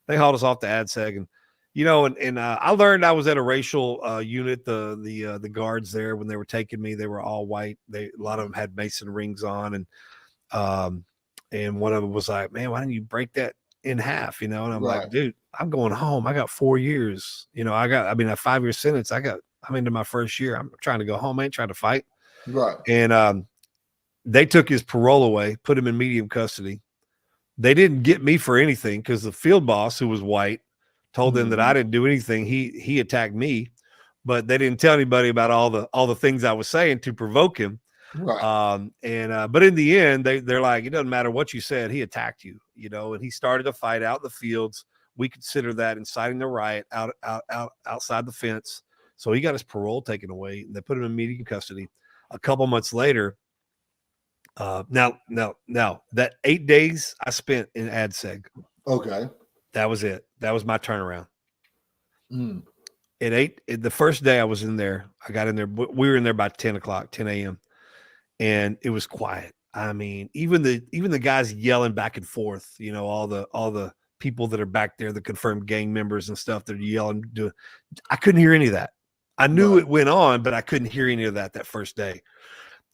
they hauled us off to ad seg. And I learned I was at a racial unit. The guards there, when they were taking me, they were all white. A lot of them had Mason rings on, and one of them was like, "Man, why didn't you break that in half?" And I'm like, "Dude, I'm going home. I got 4 years. A 5-year sentence. I'm into my first year. I'm trying to go home. I ain't trying to fight." Right. And they took his parole away, put him in medium custody. They didn't get me for anything because the field boss, who was white, told them that I didn't do anything. He attacked me, but they didn't tell anybody about all the things I was saying to provoke him. Right. But in the end, they're like, it doesn't matter what you said. He attacked you, and he started a fight out in the fields. We consider that inciting the riot outside the fence. So he got his parole taken away, and they put him in medium custody. A couple months later, now that 8 days I spent in ad seg. Okay. That was it. That was my turnaround. The first day I was in there, I got in there. We were in there by 10 a.m. and it was quiet. I mean, even the guys yelling back and forth, all the people that are back there, the confirmed gang members and stuff, they're yelling. I couldn't hear any of that. I knew it went on, but I couldn't hear any of that first day.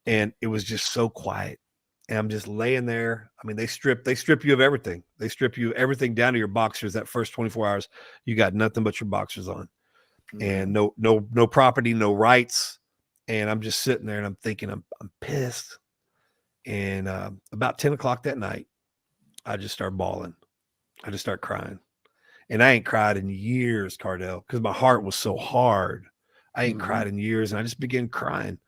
And it was just so quiet. And I'm just laying there. I mean, they strip you of everything. They strip you of everything down to your boxers. That first 24 hours, you got nothing but your boxers on, and no property, no rights. And I'm just sitting there and I'm thinking, I'm pissed. And about 10 o'clock that night, I just start bawling. I just start crying. And I ain't cried in years, Cardell, because my heart was so hard. I ain't cried in years. And I just began crying.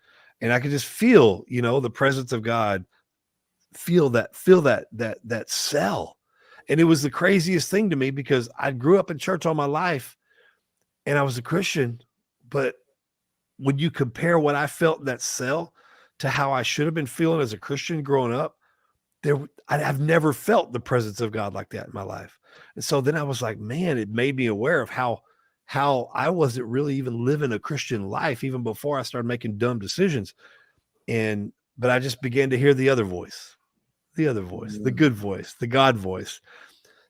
And I could just feel, the presence of God, feel that cell. And it was the craziest thing to me because I grew up in church all my life and I was a Christian. But when you compare what I felt in that cell to how I should have been feeling as a Christian growing up, I've never felt the presence of God like that in my life. And so then I was like, man, it made me aware of how I wasn't really even living a Christian life even before I started making dumb decisions. But I just began to hear the other voice, the good voice, the God voice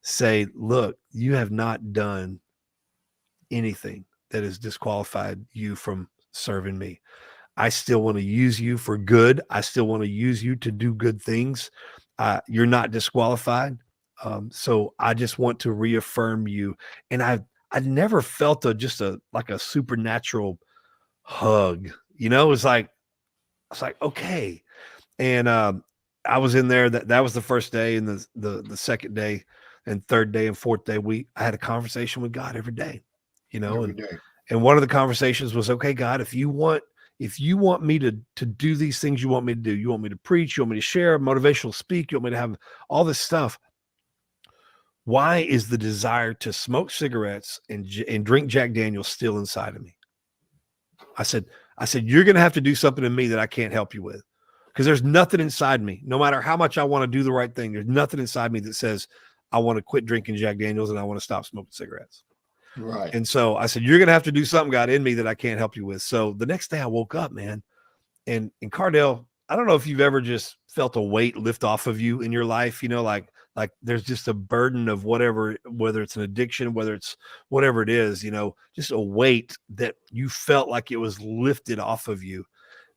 say, look, you have not done anything that has disqualified you from serving me. I still want to use you for good. I still want to use you to do good things. You're not disqualified. So I just want to reaffirm you. And I never felt just a supernatural hug, it's like, okay. And I was in there. That was the first day, and the second day and third day and fourth day, I had a conversation with God every day, every day. And one of the conversations was, okay, God, if you want me to do these things you want me to do, you want me to preach, you want me to share, motivational speak, you want me to have all this stuff, why is the desire to smoke cigarettes and drink Jack Daniels still inside of me? I said, you're going to have to do something to me that I can't help you with, because there's nothing inside me. No matter how much I want to do the right thing, there's nothing inside me that says I want to quit drinking Jack Daniels and I want to stop smoking cigarettes. Right. And so I said, you're going to have to do something, God, in me that I can't help you with. So the next day I woke up, man, and Cardell, I don't know if you've ever just felt a weight lift off of you in your life, like there's just a burden of whether it's an addiction, whether it's whatever it is, just a weight that you felt like it was lifted off of you.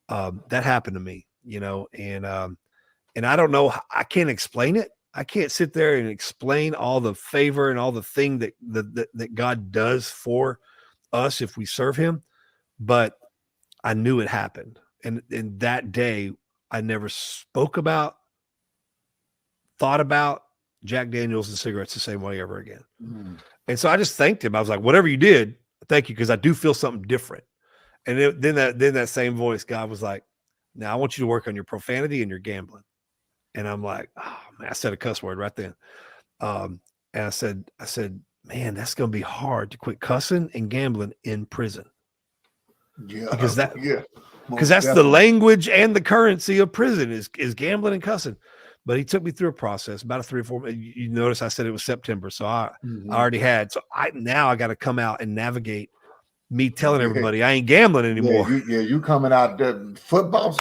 That happened to me, and I don't know, I can't explain it. I can't sit there and explain all the favor and all the thing that God does for us if we serve him, but I knew it happened. And that day I never spoke about, thought about Jack Daniels and cigarettes the same way ever again. And so I just thanked him. I was like, whatever you did, thank you, because I do feel something different. And then that same voice, God was like, now I want you to work on your profanity and your gambling. And I'm like, oh man, I said a cuss word right then. And I said, man, that's going to be hard to quit cussing and gambling in prison. Yeah, Because that's most the definitely. language and the currency of prison is gambling and cussing. But he took me through a process, about a 3 or 4. You notice I said it was September, so I already had. So I got to come out and navigate me telling everybody I ain't gambling anymore. You coming out there, football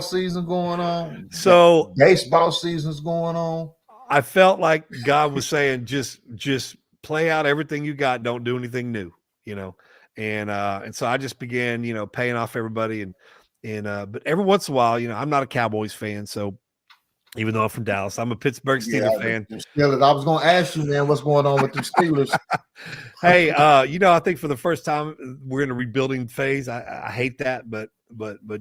season going on. So baseball season's going on. I felt like God was saying, just play out everything you got. Don't do anything new, And so I just began, paying off everybody but every once in a while, I'm not a Cowboys fan. So even though I'm from Dallas, I'm a Pittsburgh Steelers fan. Steelers. I was going to ask you, man, what's going on with the Steelers? Hey, I think for the first time we're in a rebuilding phase. I hate that, but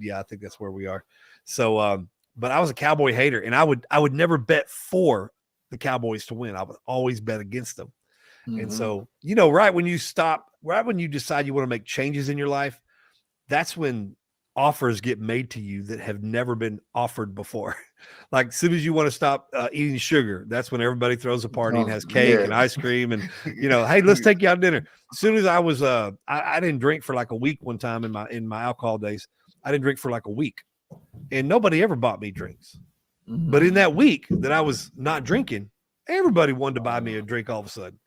yeah, I think that's where we are. So, but I was a Cowboy hater, and I would never bet for the Cowboys to win. I would always bet against them. And so, right when you decide you want to make changes in your life, that's when offers get made to you that have never been offered before. Like as soon as you want to stop eating sugar, that's when everybody throws a party and has cake and ice cream and, hey, let's take you out to dinner. As soon as I was, I didn't drink for like a week one time in my alcohol days. I didn't drink for like a week and nobody ever bought me drinks. But in that week that I was not drinking, everybody wanted to buy me a drink all of a sudden,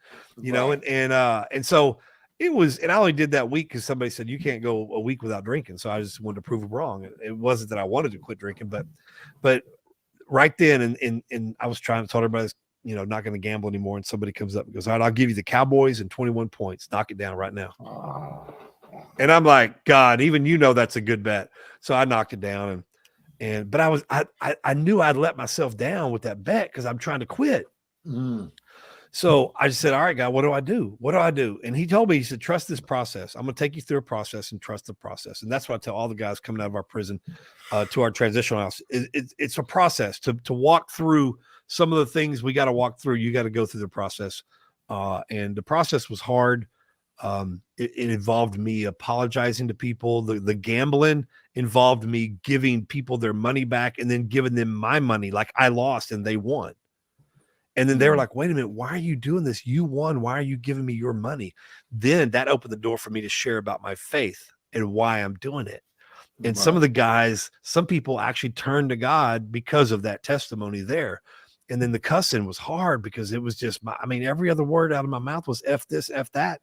and so it was, and I only did that week because somebody said you can't go a week without drinking. So I just wanted to prove them wrong. It wasn't that I wanted to quit drinking, but right then, and I was trying to tell everybody, not going to gamble anymore. And somebody comes up and goes, all right, I'll give you the Cowboys and 21 points. Knock it down right now. And I'm like, God, even that's a good bet. So I knocked it down, but I knew I'd let myself down with that bet because I'm trying to quit. So I just said, all right, God, what do I do? What do I do? And he told me, he said, trust this process. I'm going to take you through a process and trust the process. And that's what I tell all the guys coming out of our prison to our transitional house. It's a process to walk through some of the things we got to walk through. You got to go through the process. And the process was hard. It involved me apologizing to people. The gambling involved me giving people their money back and then giving them my money. Like I lost and they won. And then they were like, wait a minute, why are you doing this? You won. Why are you giving me your money? Then that opened the door for me to share about my faith and why I'm doing it. And some of the guys, some people actually turned to God because of that testimony there. And then the cussing was hard because it was just, every other word out of my mouth was F this, F that.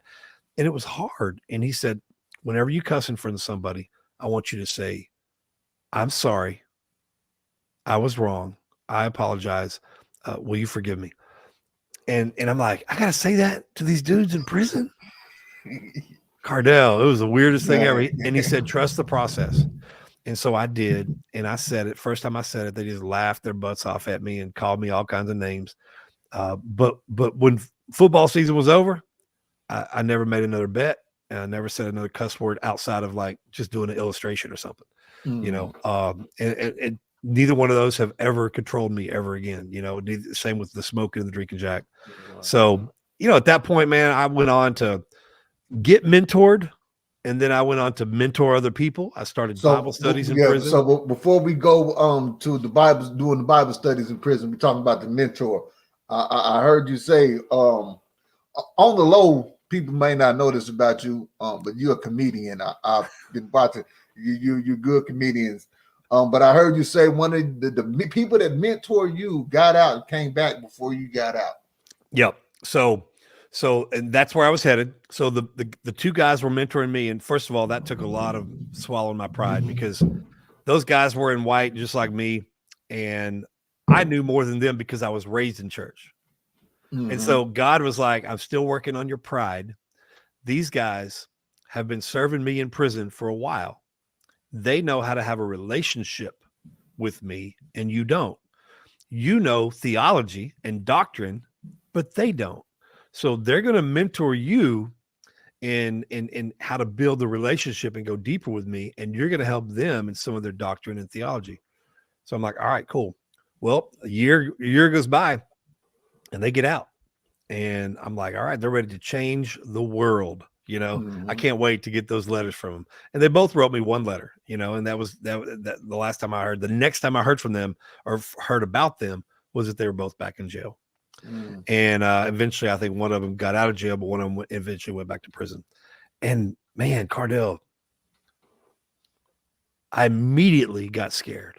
And it was hard. And he said, whenever you cuss in front of somebody, I want you to say, I'm sorry. I was wrong. I apologize. Will you forgive me? And I'm like, I gotta say that to these dudes in prison. Cardell, it was the weirdest thing ever. And he said, trust the process. And so I did. And I said it. First time I said it, they just laughed their butts off at me and called me all kinds of names. But when football season was over, I never made another bet. And I never said another cuss word outside of like just doing an illustration or something, and neither one of those have ever controlled me ever again. Same with the smoking and the drinking jack. So, at that point, man, I went on to get mentored, and then I went on to mentor other people. I started Bible studies in prison. So before we go to the Bible, doing the Bible studies in prison, we're talking about the mentor. I heard you say on the low, people may not know this about you, but you're a comedian. I've been watching you're good comedians. But I heard you say one of the people that mentor you got out and came back before you got out. Yep. So, and that's where I was headed. So the two guys were mentoring me. And first of all, that took a lot of swallowing my pride because those guys were in white, just like me. And I knew more than them because I was raised in church. And so God was like, I'm still working on your pride. These guys have been serving me in prison for a while. They know how to have a relationship with me, and you don't. You know theology and doctrine, but they don't. So they're going to mentor you in how to build the relationship and go deeper with me, and you're going to help them in some of their doctrine and theology. So I'm like, all right, cool. Well, a year goes by, and they get out, and I'm like, all right, they're ready to change the world. I can't wait to get those letters from them. And they both wrote me one letter, and that was the last time I heard. The next time I heard from them or heard about them was that they were both back in jail. And eventually, I think one of them got out of jail, but one of them eventually went back to prison. And man, Cardell, I immediately got scared.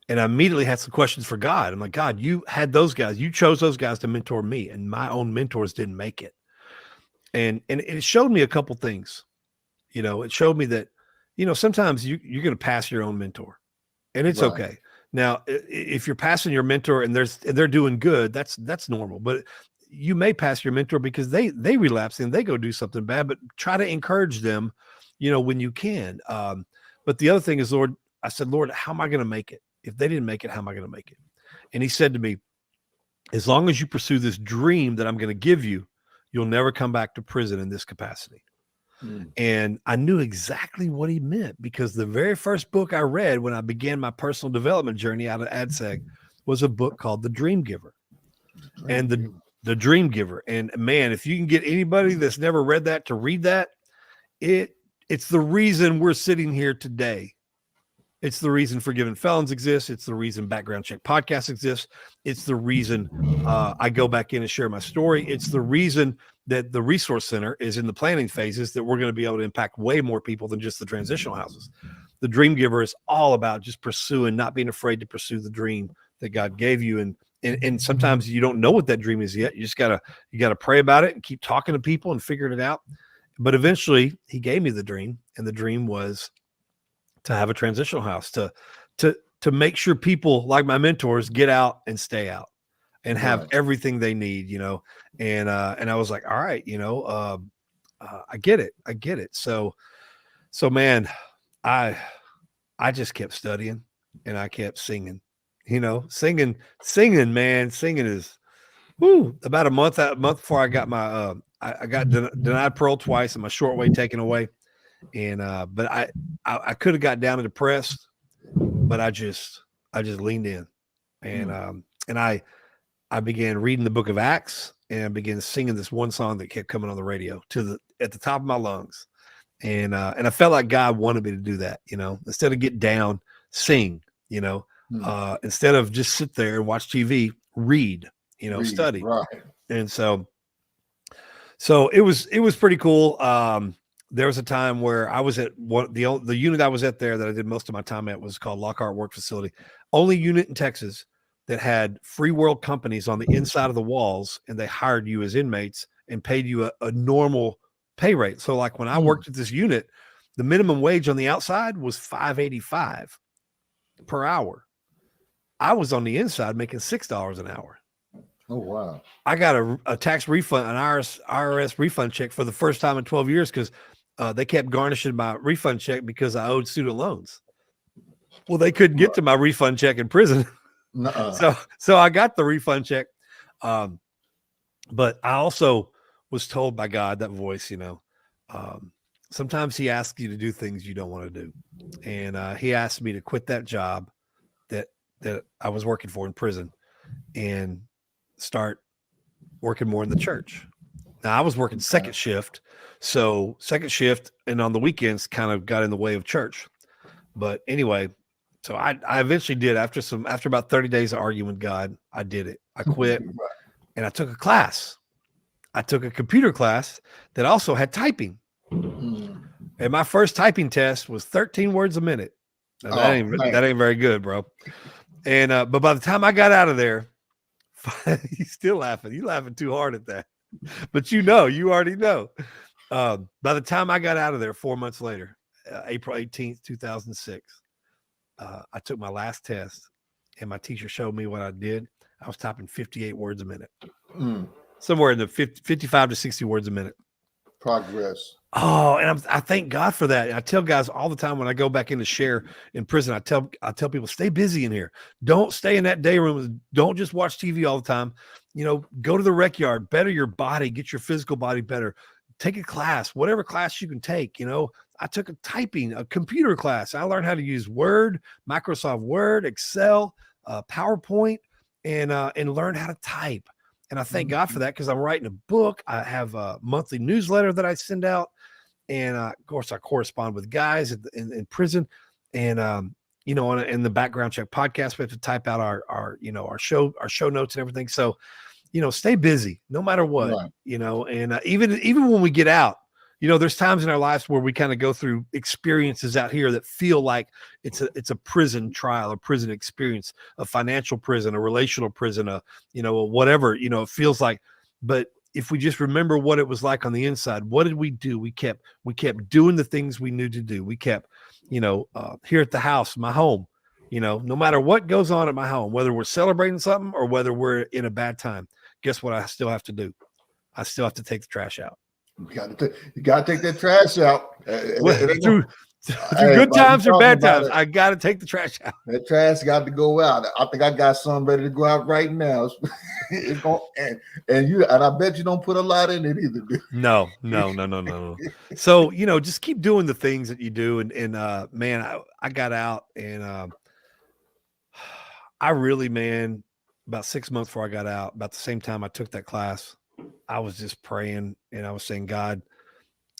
And I immediately had some questions for God. I'm like, God, you had those guys. You chose those guys to mentor me, and my own mentors didn't make it. And it showed me a couple things. You know, it showed me that, you know, sometimes you're going to pass your own mentor, and it's okay. Now, if you're passing your mentor and they're doing good, that's normal. But you may pass your mentor because they relapse and they go do something bad. But try to encourage them, you know, when you can. But the other thing is, Lord, I said, Lord, how am I going to make it? If they didn't make it, how am I going to make it? And he said to me, as long as you pursue this dream that I'm going to give you, you'll never come back to prison in this capacity. And I knew exactly what he meant, because the very first book I read when I began my personal development journey out of ADSEG was a book called The Dream Giver. And the Dream Giver. And man, if you can get anybody that's never read that to read that, it's the reason we're sitting here today. It's the reason Forgiven Felons exists. It's the reason Background Check Podcast exists. It's the reason I go back in and share my story. It's the reason that the Resource Center is in the planning phases, that we're going to be able to impact way more people than just the transitional houses. The Dream Giver is all about just pursuing, not being afraid to pursue the dream that God gave you. And sometimes you don't know what that dream is yet. You just gotta pray about it and keep talking to people and figuring it out. But eventually he gave me the dream, and the dream was to have a transitional house, to make sure people like my mentors get out and stay out and have everything they need, you know? And I was like, all right, you know, I get it. So man, I just kept studying and I kept singing, you know, singing, man, singing is about a month before I got my, I got denied parole twice and my short way taken away. And, but I could have got down and depressed, but I just leaned in, and I began reading the book of Acts, and I began singing this one song that kept coming on the radio at the top of my lungs. And I felt like God wanted me to do that, you know, instead of get down, sing, you know, instead of just sit there and watch TV, read, you know, study. Right. And so it was pretty cool. There was a time where I was at the unit I was at there that I did most of my time at was called Lockhart Work Facility. Only unit in Texas that had free world companies on the inside of the walls, and they hired you as inmates and paid you a normal pay rate. So like when I worked at this unit, the minimum wage on the outside was $5.85 per hour. I was on the inside making $6 an hour. Oh, wow. I got a tax refund, an IRS refund check for the first time in 12 years because they kept garnishing my refund check because I owed student loans. Well, they couldn't get to my refund check in prison. So I got the refund check. But I also was told by God, that voice, you know, sometimes he asks you to do things you don't want to do. And he asked me to quit that job that I was working for in prison and start working more in the church. Now I was working second shift. So second shift and on the weekends kind of got in the way of church. But anyway, so I eventually did after about 30 days of arguing with God, I did it. I quit and I took a class. I took a computer class that also had typing. And my first typing test was 13 words a minute. That ain't very good, bro. And but by the time I got out of there, he's still laughing. You're laughing too hard at that. But you already know. By the time I got out of there 4 months later, April 18th, 2006, I took my last test and my teacher showed me what I did. I was typing 58 words a minute. Somewhere in the 55 to 60 words a minute. Progress. Oh, and I thank God for that. I tell guys all the time when I go back in to share in prison, I tell people, stay busy in here. Don't stay in that day room. Don't just watch TV all the time. You know, go to the rec yard, better your body, get your physical body better. Take a class, whatever class you can take. You know, I took a computer class. I learned how to use Word, Microsoft Word, Excel, PowerPoint, and learn how to type. And I thank God for that because I'm writing a book. I have a monthly newsletter that I send out. And of course, I correspond with guys in prison. And, you know, in the Background Check Podcast, we have to type out our show notes and everything. So stay busy no matter what, Right. and even when we get out, there's times in our lives where we kind of go through experiences out here that feel like it's a prison trial, a prison experience, a financial prison, a relational prison, whatever, it feels like. But if we just remember what it was like on the inside, what did we do? We kept doing the things we knew to do. We kept, here at the house, my home, no matter what goes on at my home, whether we're celebrating something or whether we're in a bad time, guess what I still have to do? I still have to take the trash out. You gotta take that trash out. Through good times or bad times, I got to take the trash out. That trash got to go out. I think I got some ready to go out right now. It's going, and I bet you don't put a lot in it either, dude. No. So just keep doing the things that you do, and man, I got out, and I really, man, about 6 months before I got out, about the same time I took that class, I was just praying, and I was saying, God,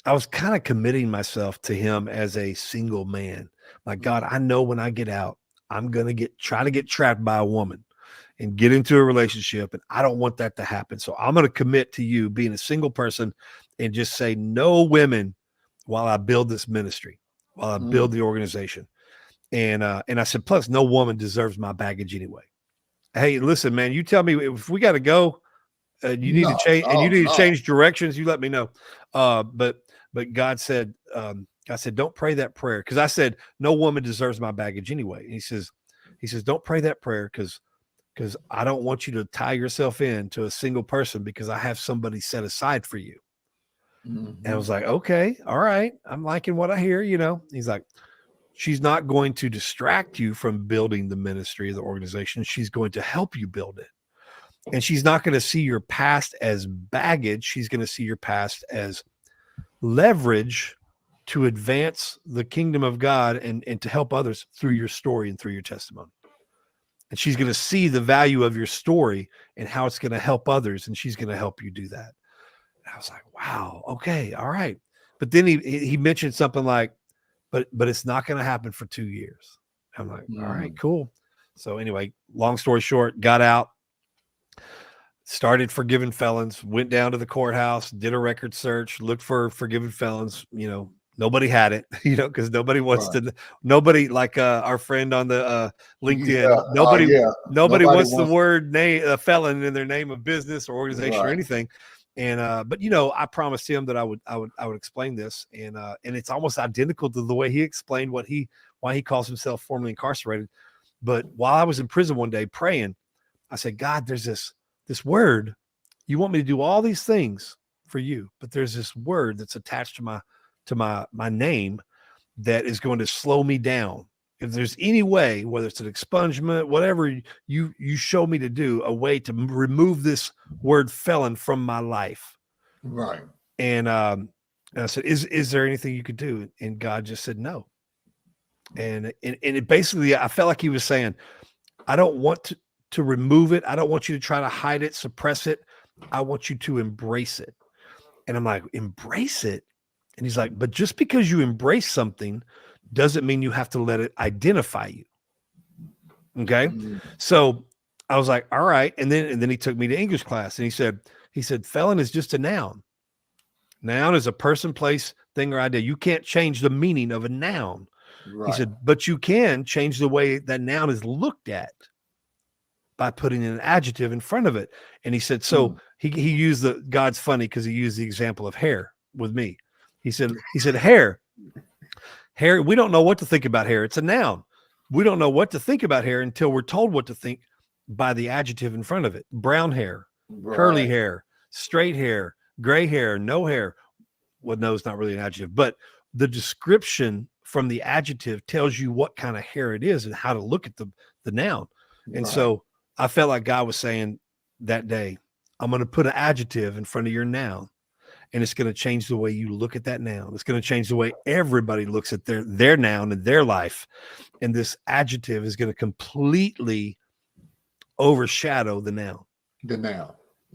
I was kind of committing myself to him as a single man. Like, God, I know when I get out, I'm going to try to get trapped by a woman and get into a relationship. And I don't want that to happen. So I'm going to commit to you being a single person and just say no women while I build this ministry, while I build the organization. And I said, plus no woman deserves my baggage anyway. Hey, listen, man, you tell me if we got to go, you need to change, and you need to change directions. You let me know. But God said, don't pray that prayer. Cause I said, no woman deserves my baggage anyway. And he says, don't pray that prayer. Cause I don't want you to tie yourself in to a single person, because I have somebody set aside for you. And I was like, okay, all right. I'm liking what I hear, He's like, she's not going to distract you from building the ministry of the organization. She's going to help you build it. And she's not going to see your past as baggage. She's going to see your past as leverage to advance the kingdom of God and to help others through your story and through your testimony. And she's going to see the value of your story and how it's going to help others. And she's going to help you do that. And I was like, wow, okay, all right. But then he mentioned something like, but it's not going to happen for 2 years. I'm like, all right, cool. So anyway, long story short, got out, started Forgiven Felons, went down to the courthouse, did a record search, looked for Forgiven Felons. Nobody had it, because nobody wants to, nobody like our friend on the LinkedIn, nobody wants the word felon in their name of business or organization or anything. And, but I promised him that I would explain this, and it's almost identical to the way he explained why he calls himself formerly incarcerated. But while I was in prison one day praying, I said, God, there's this word. You want me to do all these things for you, but there's this word that's attached to my name that is going to slow me down. If there's any way, whether it's an expungement, whatever you show me to do, a way to remove this word felon from my life. Right. And I said, is there anything you could do? And God just said, no. And it basically, I felt like he was saying, I don't want to remove it. I don't want you to try to hide it, suppress it. I want you to embrace it. And I'm like, embrace it? And he's like, but just because you embrace something doesn't mean you have to let it identify you. Okay. So I was like, all right. And then he took me to English class, and he said, felon is just a noun. Noun is a person, place, thing, or idea. You can't change the meaning of a noun. Right. He said, but you can change the way that noun is looked at by putting an adjective in front of it. And he said, so he used God's funny because he used the example of hair with me. He said, hair, we don't know what to think about hair. It's a noun. We don't know what to think about hair until we're told what to think by the adjective in front of it. Brown hair, curly hair, straight hair, gray hair, no hair. Well, no, it's not really an adjective, but the description from the adjective tells you what kind of hair it is and how to look at the noun. And so I felt like God was saying that day, I'm going to put an adjective in front of your noun, and it's going to change the way you look at that noun. It's going to change the way everybody looks at their noun in their life. And this adjective is going to completely overshadow the noun.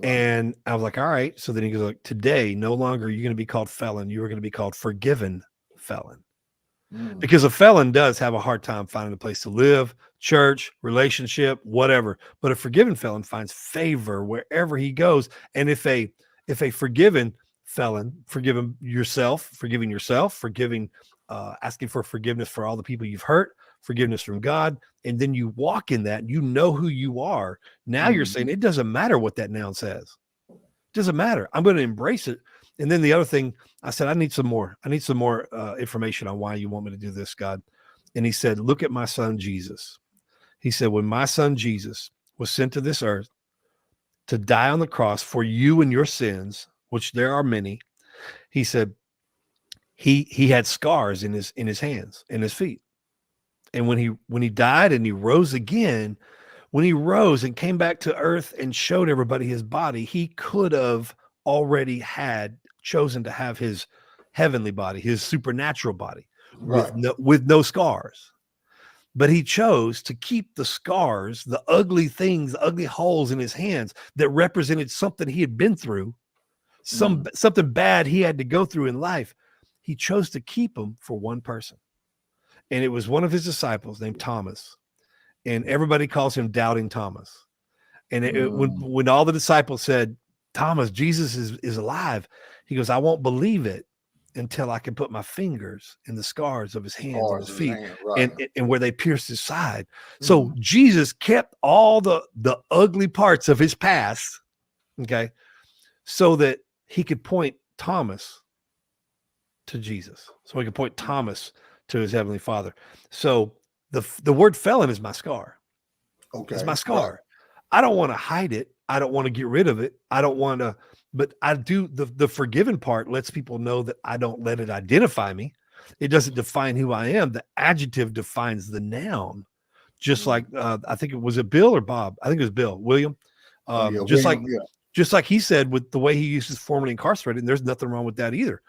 And I was like, all right. So then he goes, like, today, no longer are you going to be called felon. You are going to be called forgiven felon. because a felon does have a hard time finding a place to live, church, relationship, whatever. But a forgiven felon finds favor wherever he goes. And if a forgiven felon, forgiving yourself, asking for forgiveness for all the people you've hurt, forgiveness from God, and then you walk in that, you know who you are. Now you're saying it doesn't matter what that noun says. It doesn't matter. I'm going to embrace it. And then the other thing, I said, I need some more information on why you want me to do this, God. And he said, look at my son, Jesus. He said, when my son, Jesus, was sent to this earth to die on the cross for you and your sins, which there are many, he said, he had scars in his hands and his feet. And when he died and he rose again, when he rose and came back to earth and showed everybody his body, he could have already had chosen to have his heavenly body, his supernatural body, Right. with no scars. But he chose to keep the scars, the ugly things, the ugly holes in his hands that represented something he had been through, something bad he had to go through in life. He chose to keep them for one person. And it was one of his disciples named Thomas. And everybody calls him Doubting Thomas. And when all the disciples said, Thomas, Jesus is alive, he goes, I won't believe it until I can put my fingers in the scars of his hands and his feet, and where they pierced his side. So Jesus kept all the ugly parts of his past, okay, so that he could point Thomas to Jesus. So he could point Thomas to his heavenly Father. So the word felon is my scar. Okay. It's my scar. Right. I don't want to hide it. I don't want to get rid of it. I don't want to, but I do. The forgiven part lets people know that I don't let it identify me. It doesn't define who I am. The adjective defines the noun. Just like, I think it was Bill or Bob. I think it was Bill, William. Just like he said, with the way he uses formerly incarcerated, and there's nothing wrong with that either.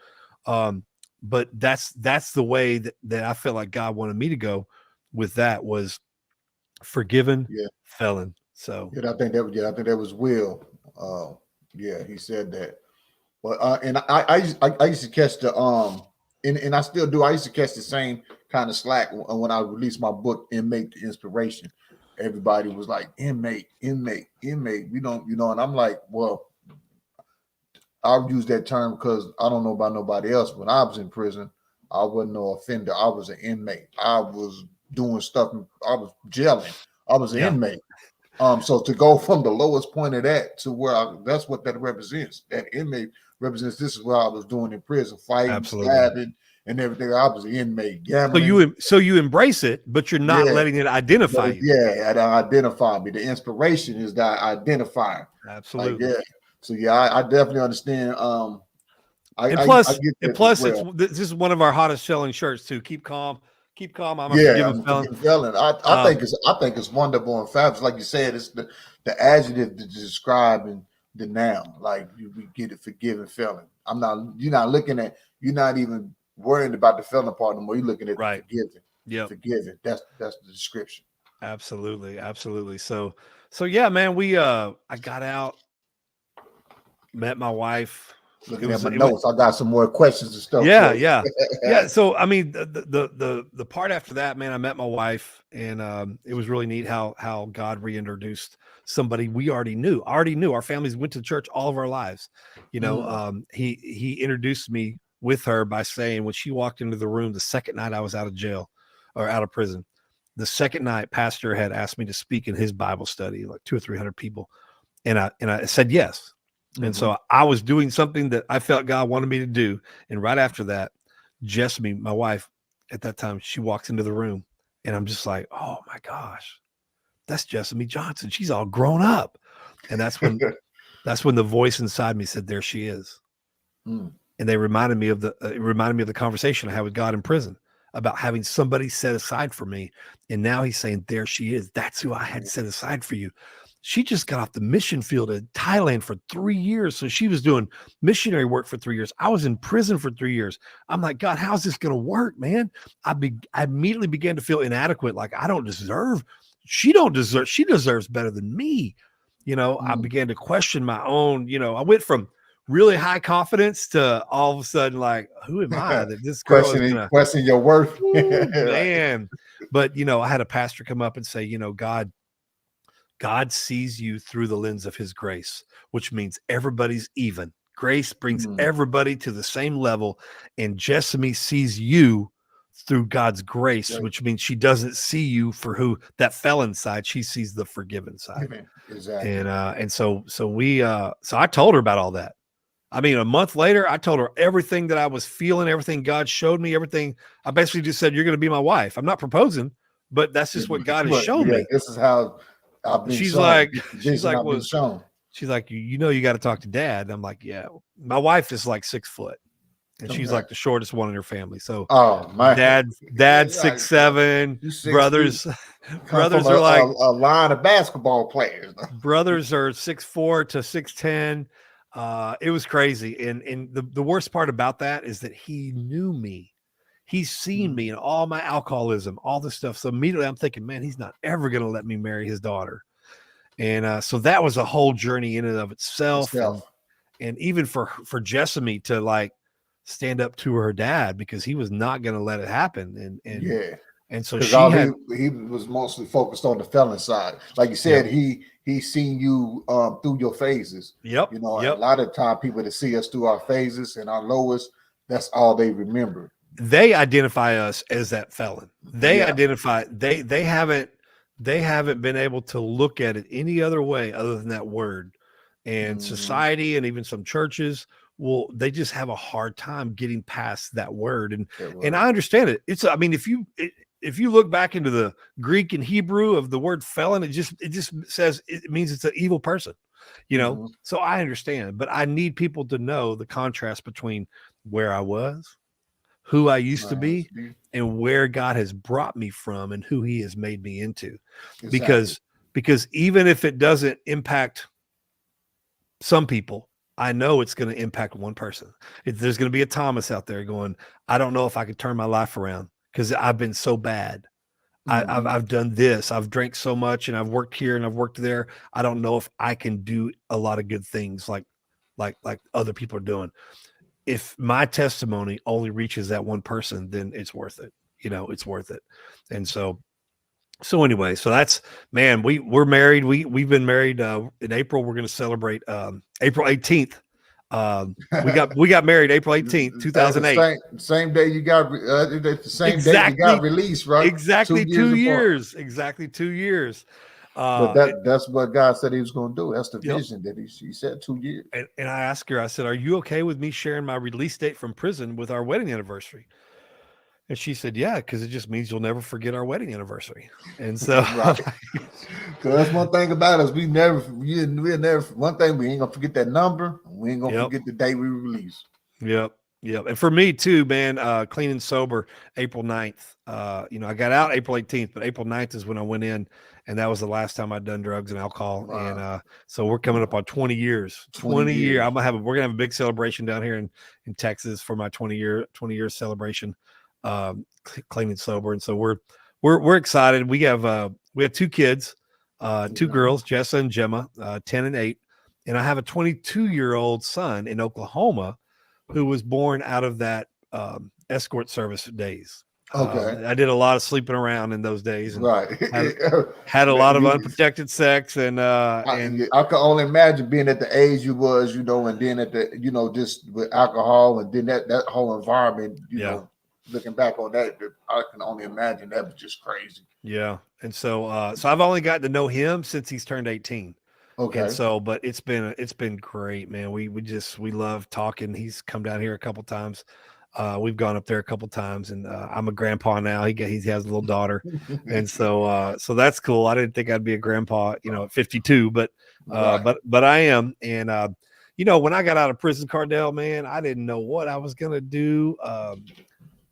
But that's the way that I felt like God wanted me to go with. That was forgiven felon. So I think that was Will. He said that. But and I used to catch the and I still do. I used to catch the same kind of slack when I released my book, Inmate to Inspiration. Everybody was like, inmate. We don't, and I'm like, well, I'll use that term because I don't know about nobody else. When I was in prison, I wasn't no offender. I was an inmate. I was doing stuff. I was jailing. I was an inmate. So to go from the lowest point of that to where that's what that represents. That inmate represents, this is what I was doing in prison, fighting, stabbing, and everything. I was an inmate, gambling. So you embrace it, but you're not letting it identify you. Yeah, it identify me. The inspiration is that identifying. Absolutely. Like, so I definitely understand. Plus, this is one of our hottest selling shirts too. Keep calm. I'm a forgiven felon. I think it's wonderful and fabulous. Like you said, it's the adjective to describe the noun. Like we get it, forgiven felon. You're not even worrying about the felon part no more. You're looking at forgiven. Yeah, forgiven. That's the description. Absolutely. So yeah, man. I got out, met my wife. Looking at my notes, I got some more questions and stuff. Yeah. So I mean, the part after that, man, I met my wife, and it was really neat how God reintroduced somebody we already knew. Our families went to church all of our lives. He introduced me with her by saying, when she walked into the room the second night I was out of jail or out of prison, the second night, pastor had asked me to speak in his Bible study, like 200 or 300 people, and I said yes. And so I was doing something that I felt God wanted me to do. And right after that, Jessamy, my wife at that time, she walks into the room, and I'm just like, oh my gosh, that's Jessamy Johnson. She's all grown up. And that's when the voice inside me said, there she is. And they reminded me of the conversation I had with God in prison about having somebody set aside for me. And now he's saying, there she is. That's who I had set aside for you. She just got off the mission field in Thailand for 3 years. So she was doing missionary work for 3 years. I was in prison for 3 years. I'm like, God, how's this going to work, man? I immediately began to feel inadequate. Like she deserves better than me. I began to question my own, I went from really high confidence to all of a sudden like, who am I that this girl is gonna question your worth? man. But I had a pastor come up and say, God sees you through the lens of his grace, which means everybody's even. Grace brings everybody to the same level, and Jessamy sees you through God's grace, which means she doesn't see you for who that felon side. She sees the forgiven side. Exactly. And so I told her about all that. I mean, a month later, I told her everything that I was feeling, everything God showed me, everything. I basically just said, you're going to be my wife. I'm not proposing, but that's just what God has shown me. This is how I've been she's shown. like, she's like, well, shown. She's like, you got to talk to Dad. And I'm like, yeah, my wife is like 6 foot. And she's like the shortest one in her family. So dad's 6'7", brothers are like a line of basketball players. Brothers are 6'4" to 6'10". It was crazy. And the worst part about that is that he knew me. He's seen me and all my alcoholism, all this stuff. So immediately I'm thinking, man, he's not ever going to let me marry his daughter. And so that was a whole journey in and of itself. And even for Jessamy to like stand up to her dad, because he was not going to let it happen. And so he was mostly focused on the felon side. Like you said, he's seen you through your phases. A lot of time people that see us through our phases and our lowest, that's all they remember. They identify us as that felon. They identify, they haven't been able to look at it any other way other than that word. And society and even some churches they just have a hard time getting past that word. And I understand it. I mean, if you look back into the Greek and Hebrew of the word felon, it just says it means it's an evil person, So I understand, but I need people to know the contrast between where I was, who I used to be, and where God has brought me from and who he has made me into. Because even if it doesn't impact some people, I know it's going to impact one person. There's going to be a Thomas out there going, I don't know if I could turn my life around because I've been so bad. I've done this. I've drank so much and I've worked here and I've worked there. I don't know if I can do a lot of good things like other people are doing. If my testimony only reaches that one person, then it's worth it. It's worth it. And so anyway, so that's, man, we're married. We've been married in April. We're going to celebrate April 18th. We got married April 18th, 2008. Same day you got the same day you got released, right? Exactly 2 years. Exactly 2 years. But that's what God said he was going to do. That's the vision that he said 2 years. And I asked her, I said, are you okay with me sharing my release date from prison with our wedding anniversary? And she said, yeah, because it just means you'll never forget our wedding anniversary. And so because that's one thing about us. We'll never, one thing, we ain't going to forget that number. We ain't going to forget the day we release. Yep. And for me too, man, clean and sober, April 9th. I got out April 18th, but April 9th is when I went in, and that was the last time I'd done drugs and alcohol. Wow. And so we're coming up on 20 years. 20 years. We're gonna have a big celebration down here in Texas for my 20 year celebration, clean and sober. And so we're excited. We have 2 kids, 2 girls, Jessa and Gemma, 10 and 8, and I have a 22-year-old son in Oklahoma who was born out of that escort service days. Okay. I did a lot of sleeping around in those days, and had a Man, lot of unprotected sex, and I can only imagine being at the age you was, and then at the, just with alcohol, and then that whole environment, looking back on that, I can only imagine that was just crazy. Yeah. And so I've only gotten to know him since he's turned 18. Okay. And so, but it's been great, man. We love talking. He's come down here a couple times. We've gone up there a couple times, and I'm a grandpa now. He has a little daughter, and so that's cool. I didn't think I'd be a grandpa, at 52, but I am. And when I got out of prison, Cardell, man, I didn't know what I was gonna do.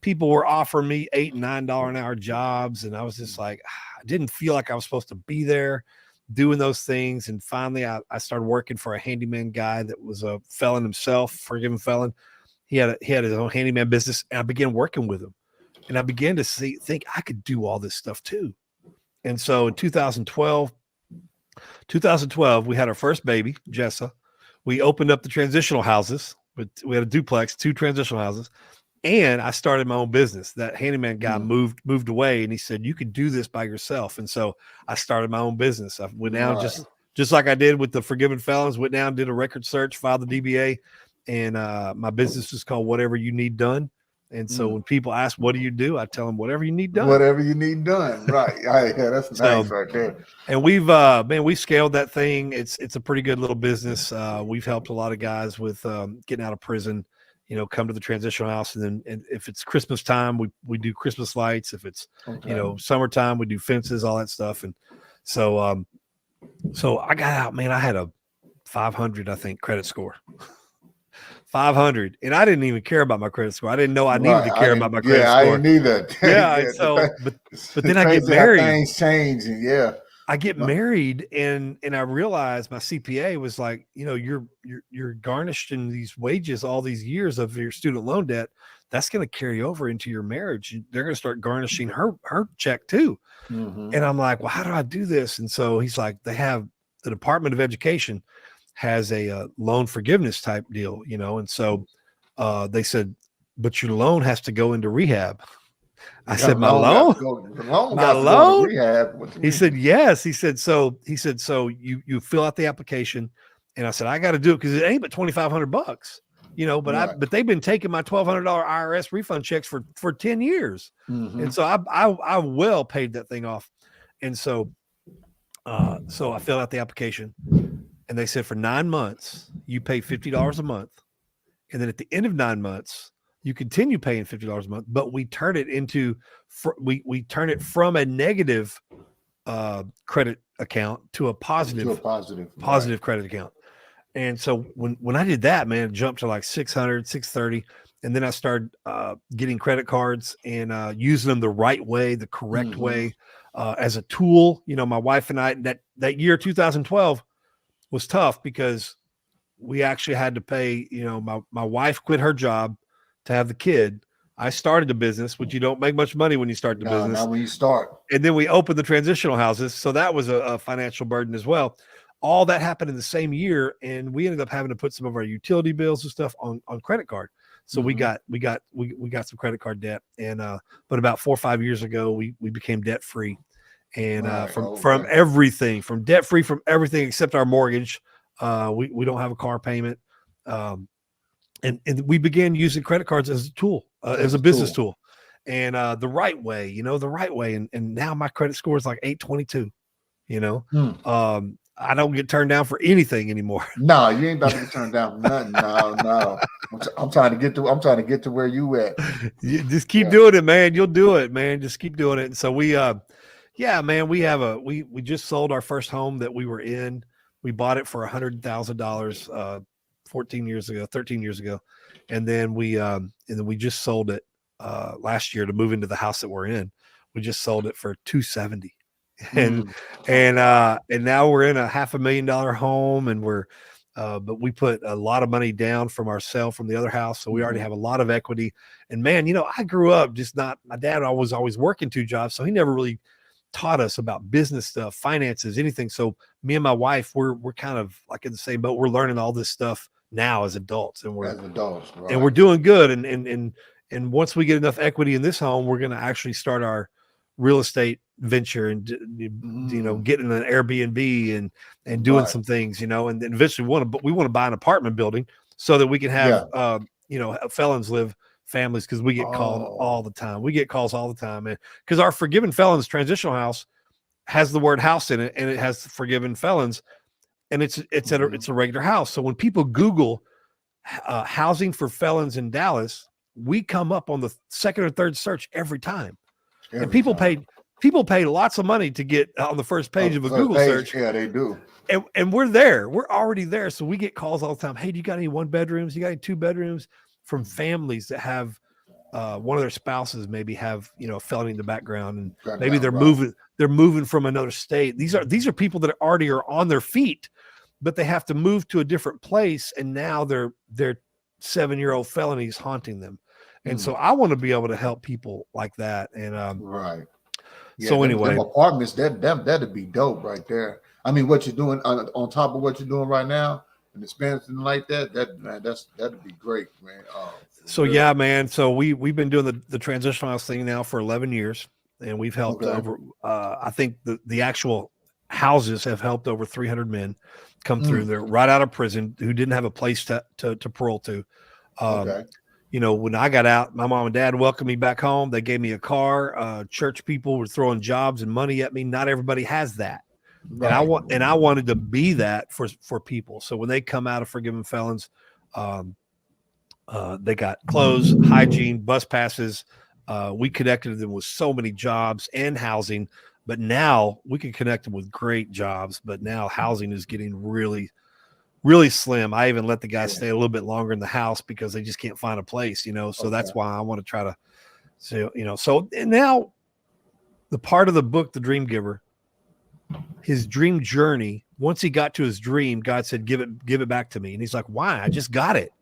People were offering me $8 and $9 an hour jobs, and I was just like, I didn't feel like I was supposed to be there doing those things. And finally, I started working for a handyman guy that was a felon himself, forgiven felon. He had his own handyman business, and I began working with him, and I began to think I could do all this stuff too. And so in 2012, we had our first baby, Jessa, we opened up the transitional houses. We had a duplex, 2 transitional houses, and I started my own business. That handyman guy moved away, and he said, "You can do this by yourself." And so I started my own business. I went down just like I did with the Forgiven Felons. Went down, did a record search, filed the DBA, and my business is called Whatever You Need Done. And so when people ask, "What do you do?" I tell them, "Whatever you need done." Whatever you need done, right? Yeah, that's nice right there. And we've scaled that thing. It's a pretty good little business. We've helped a lot of guys with getting out of prison, come to the transitional house, and then if it's Christmas time, we do Christmas lights. If it's summertime, we do fences, all that stuff. And so I got out, man. I had a 500, I think, credit score. 500, and I didn't even care about my credit score. I didn't know I needed to care about my credit score. I didn't either. Yeah, so but then I get married. Things change, and I get married, and I realized my CPA was like, you're garnished in these wages all these years of your student loan debt. That's going to carry over into your marriage. They're going to start garnishing her check too. And I'm like, well, how do I do this? And so he's like, they have the Department of Education has a loan forgiveness type deal, and so they said, but your loan has to go into rehab. I said, my loan? My loan? He said, yes. He said, so you fill out the application. And I said, I got to do it because it ain't but $2,500, but they've been taking my $1,200 IRS refund checks for 10 years. And so I well paid that thing off. And so I filled out the application, and they said for 9 months, you pay $50 a month. And then at the end of 9 months, you continue paying $50 a month, but we turn it into, we turn it from a negative credit account to a positive credit account. And so when I did that, man, it jumped to like 600, 630. And then I started getting credit cards and using them the right way, the correct way, as a tool. My wife and I, that year, 2012, was tough because we actually had to pay, my wife quit her job to have the kid. I started the business, which you don't make much money when you start the business. Not when you start. And then we opened the transitional houses. So that was a financial burden as well. All that happened in the same year. And we ended up having to put some of our utility bills and stuff on credit card. So we got some credit card debt. And, but about 4 or 5 years ago, we became debt free. And from everything, from debt free, from everything except our mortgage. We don't have a car payment. And we began using credit cards as a tool, as a business tool, and the right way, the right way. And now my credit score is like 822. I don't get turned down for anything anymore. No, you ain't about to get turned down for nothing. No. I'm trying to get to where you at. You just keep doing it, man. You'll do it, man. Just keep doing it. And so we just sold our first home that we were in. We bought it for $100,000, 13 years ago. And then we just sold it last year to move into the house that we're in. We just sold it for $270. And now we're in a $500,000 home, and but we put a lot of money down from our sale from the other house. So we already have a lot of equity. And man, I grew up my dad was always working 2 jobs. So he never really taught us about business stuff, finances, anything. So me and my wife, we're kind of like in the same boat. We're learning all this stuff now as adults, and we're doing good. And once we get enough equity in this home, we're going to actually start our real estate venture and getting an Airbnb and doing some things, and then eventually we want to buy an apartment building so that we can have felons live families, because we get called all the time. We get calls all the time, man, because our Forgiven Felons transitional house has the word house in it, and it has Forgiven Felons, and it's a regular house. So when people Google housing for felons in Dallas, we come up on the second or third search every time. And people pay lots of money to get on the first page of a Google search. Yeah, they do. And we're there. We're already there. So we get calls all the time. Hey, do you got any 1 bedrooms? You got any 2 bedrooms? From families that have one of their spouses maybe have a felony in the background, and maybe they're moving from another state. These are people that already are on their feet, but they have to move to a different place, and now their 7-year-old felonies haunting them. And so I want to be able to help people like that. And right. Yeah, so anyway, them apartments, that'd be dope right there. I mean, what you're doing on top of what you're doing right now, and expand something like that, that'd be great, man. So yeah, man. So we've been doing the transitional house thing now for 11 years, and we've helped over. I think the actual houses have helped over 300 men come through. They're right out of prison who didn't have a place to parole to. You know, when I got out, my mom and dad welcomed me back home. They gave me a car. Church people were throwing jobs and money at me. Not everybody has that. Right. And I wanted to be that for people. So when they come out of Forgiven Felons, they got clothes, hygiene, bus passes. We connected them with so many jobs and housing, but now we can connect them with great jobs. But now housing is getting really, really slim. I even let the guys stay a little bit longer in the house because they just can't find a place, you know. So that's why I want to try to say, you know. So and now the part of the book, The Dream Giver, his dream journey. Once he got to his dream, God said, give it back to me. And he's like, why? I just got it.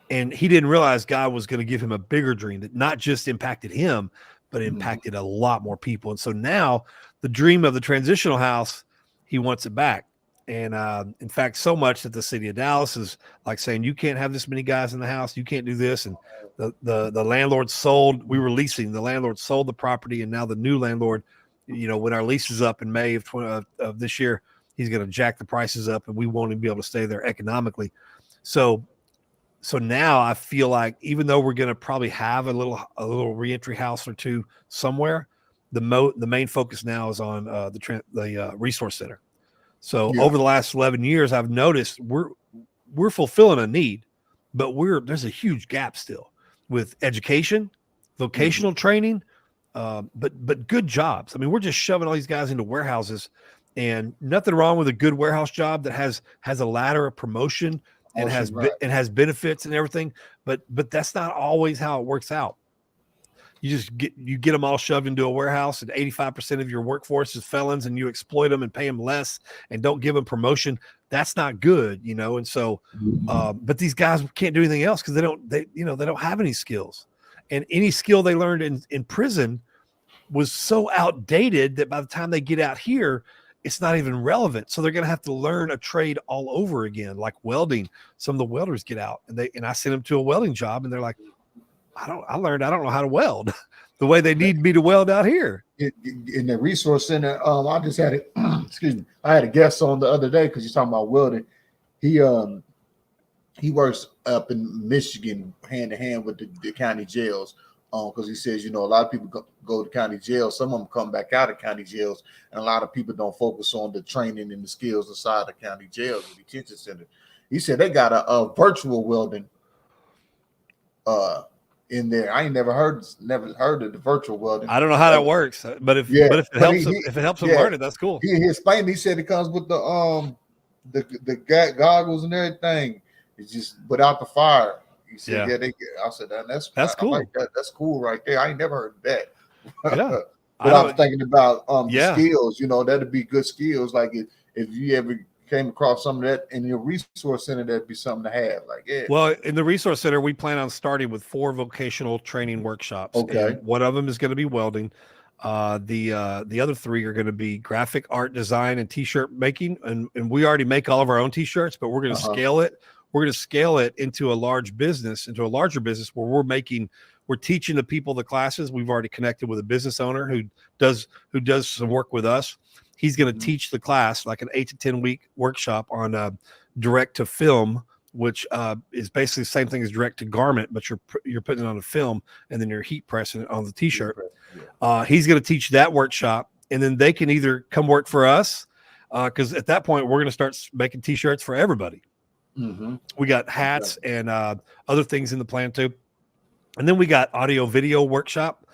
And he didn't realize God was going to give him a bigger dream that not just impacted him, but impacted a lot more people. And so now the dream of the transitional house, he wants it back. And in fact, so much that the city of Dallas is like saying, you can't have this many guys in the house. You can't do this. And the landlord sold, we were leasing, the landlord sold the property. And now the new landlord, you know, when our lease is up in May of this year, he's going to jack the prices up and we won't even be able to stay there economically. So now I feel like even though we're going to probably have a little reentry house or two somewhere, the main focus now is on the resource center. So over the last 11 years, I've noticed we're fulfilling a need, but there's a huge gap still with education, vocational training, but good jobs. I mean, we're just shoving all these guys into warehouses, and nothing wrong with a good warehouse job that has a ladder of promotion and has benefits and everything, but that's not always how it works out. You get them all shoved into a warehouse, and 85% of your workforce is felons, and you exploit them and pay them less and don't give them promotion. That's not good, you know. And so, but these guys can't do anything else because they don't have any skills, and any skill they learned in prison was so outdated that by the time they get out here, it's not even relevant. So they're going to have to learn a trade all over again, like welding. Some of the welders get out and I sent them to a welding job, and they're like, I don't know how to weld the way they need me to weld out here. In the resource center, I just had it. Excuse me. I had a guest on the other day because you're talking about welding. He works up in Michigan hand in hand with the county jails. Because he says, you know, a lot of people go to county jail. Some of them come back out of county jails, and a lot of people don't focus on the training and the skills inside the county jails, the detention center. He said they got a virtual welding in there. I ain't never heard of the virtual welding. I don't know how that works, but if it helps them learn it, that's cool. He explained. He said it comes with the goggles and everything. It's just without the fire. He said, I said, that's cool. Like that. That's cool right there. I ain't never heard of that. Yeah. But I'm thinking about the skills, you know, that'd be good skills. Like if you ever came across some of that in your resource center, that'd be something to have. Like, well, in the resource center, we plan on starting with 4 vocational training workshops. Okay. And one of them is going to be welding. The other 3 are going to be graphic art design and t-shirt making. And we already make all of our own t-shirts, but we're going to scale it. We're going to scale it into a larger business where we're teaching the people the classes. We've already connected with a business owner who does some work with us. He's going to teach the class like an 8 to 10 week workshop on direct to film, which is basically the same thing as direct to garment, but you're putting it on a film and then you're heat pressing it on the t-shirt. He's going to teach that workshop, and then they can either come work for us because at that point we're going to start making t-shirts for everybody. We got hats and other things in the plan too. And then we got audio video workshop.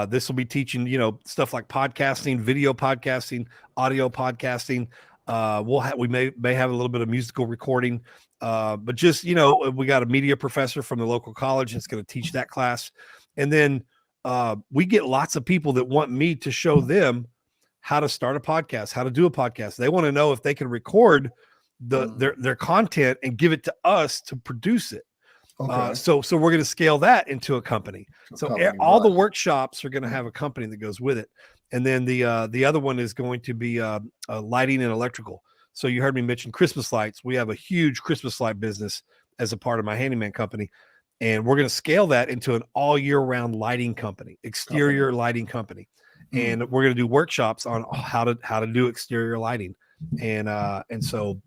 This will be teaching, you know, stuff like podcasting, video podcasting, audio podcasting. We may have a little bit of musical recording, but just, you know, we got a media professor from the local college that's going to teach that class. And then we get lots of people that want me to show them how to start a podcast, how to do a podcast. They want to know if they can record their content and give it to us to produce it. So we're going to scale that into a company. All the workshops are going to have a company that goes with it. And then the other one is going to be lighting and electrical. So you heard me mention Christmas lights. We have a huge Christmas light business as a part of my handyman company. And we're going to scale that into an all year round lighting company, exterior lighting company. And we're going to do workshops on how to do exterior lighting. And so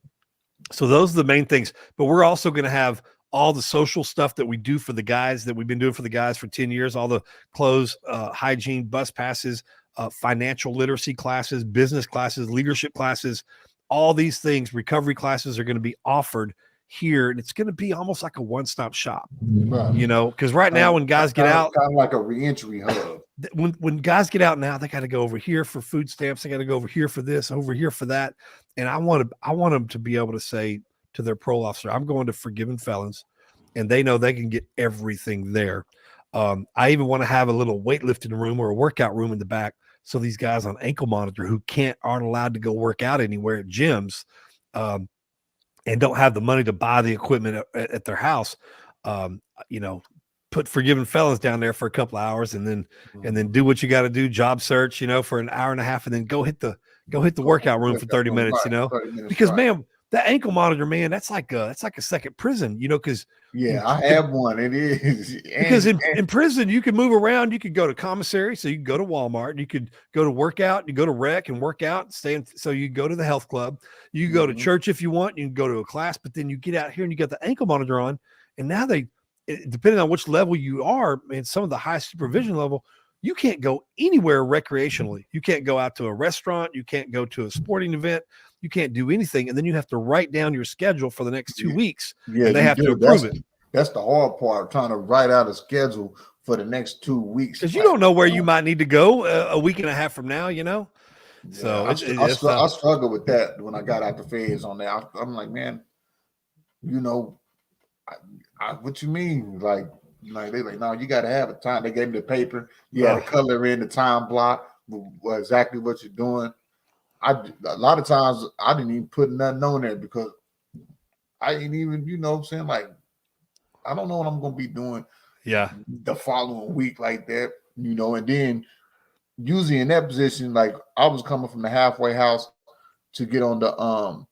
those are the main things, but we're also going to have all the social stuff that we do for the guys that we've been doing for the guys for 10 years, all the clothes, hygiene, bus passes, financial literacy classes, business classes, leadership classes, all these things, recovery classes are going to be offered here. And it's going to be almost like a one-stop shop, Right. you know, because right now when guys get out, kind of like a reentry hub. When guys get out now, they got to go over here for food stamps. They got to go over here for this, over here for that. And I want them to be able to say to their parole officer, I'm going to Forgiven Felons, and they know they can get everything there. I even want to have a little weightlifting room or a workout room in the back. So these guys on ankle monitor who aren't allowed to go work out anywhere at gyms, and don't have the money to buy the equipment at their house, you know, put Forgiven Felons down there for a couple of hours and then do what you got to do, job search, you know, for an hour and a half, and then go hit the workout room for 30 minutes, you know, because man, that ankle monitor, man, that's like a second prison, you know, because I have one. It is because in prison you can move around. You could go to commissary, so you can go to Walmart. You could go to workout. You go to rec and work out. So you go to the health club. You can go to church if you want. You can go to a class, but then you get out here and you got the ankle monitor on. And now depending on which level you are, and some of the high supervision level, you can't go anywhere recreationally. You can't go out to a restaurant. You can't go to a sporting event. You can't do anything. And then you have to write down your schedule for the next 2 weeks. Yeah, and they have to approve it. That's the hard part, trying to write out a schedule for the next 2 weeks. Because you don't know where you might need to go a week and a half from now, you know? Yeah, so I struggle with that when I got out the feds on that. I'm like, man, you know, what you mean? Like they like, no, you got to have a time. They gave me the paper. You had to color in the time block, exactly what you're doing. A lot of times I didn't even put nothing on there because I didn't even, you know what I'm saying? Like, I don't know what I'm going to be doing the following week like that, you know, and then usually in that position, like I was coming from the halfway house to get on the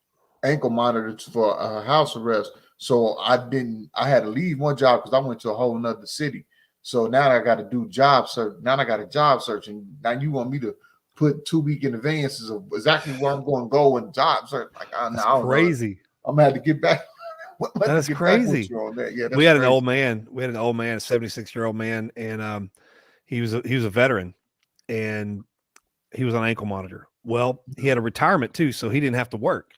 ankle monitor for house arrest. So I had to leave one job because I went to a whole nother city. So now I got to do job search. Now I got a job search. And now you want me to put 2 week in advances of exactly where I'm going to go and job search. Like, that's crazy. I'm going to have to get back. That's crazy. On that. Yeah, we had an old man. We had an old man, a 76-year-old man, and he was a veteran, and he was on ankle monitor. Well, he had a retirement too, so he didn't have to work.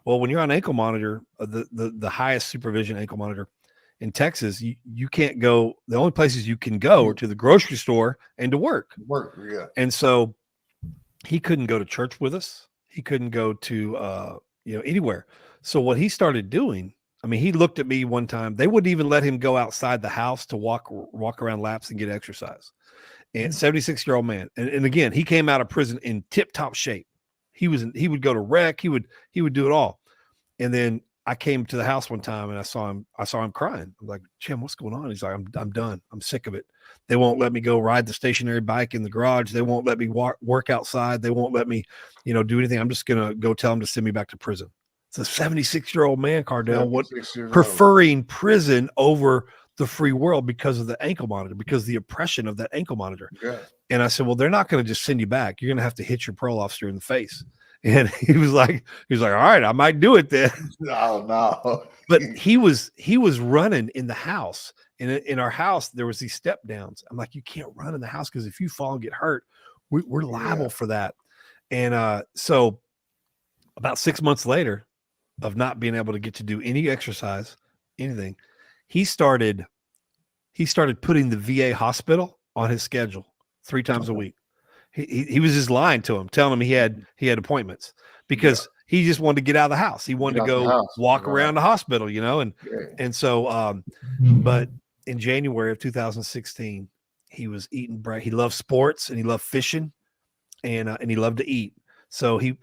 Well, when you're on ankle monitor, the highest supervision ankle monitor in Texas, you can't go. The only places you can go are to the grocery store and to work. Yeah. And so he couldn't go to church with us. He couldn't go to anywhere. So what he started doing, I mean, he looked at me one time. They wouldn't even let him go outside the house to walk around laps and get exercise. And 76-year-old man. And again, he came out of prison in tip-top shape. He would go to rec. He would do it all. And then I came to the house one time and I saw him crying. I'm like, Jim, what's going on? He's like, I'm done. I'm sick of it. They won't let me go ride the stationary bike in the garage. They won't let me work outside. They won't let me, do anything. I'm just going to go tell them to send me back to prison. It's a 76-year-old man, Cardell, preferring prison over the free world because of the ankle monitor, because of the oppression of that ankle monitor. Yeah. And I said, well, they're not going to just send you back. You're going to have to hit your parole officer in the face. And he was like, all right, I might do it then. No. But he was running in the house. And in our house, there was these step downs. I'm like, you can't run in the house because if you fall and get hurt, we're liable for that. And so about 6 months later of not being able to get to do any exercise, anything, he started putting the VA hospital on his schedule 3 times a week. He was just lying to him, telling him he had appointments because he just wanted to get out of the house. He wanted to go walk around the hospital, and so, but in January of 2016, he was eating he loved sports and he loved fishing and he loved to eat. So he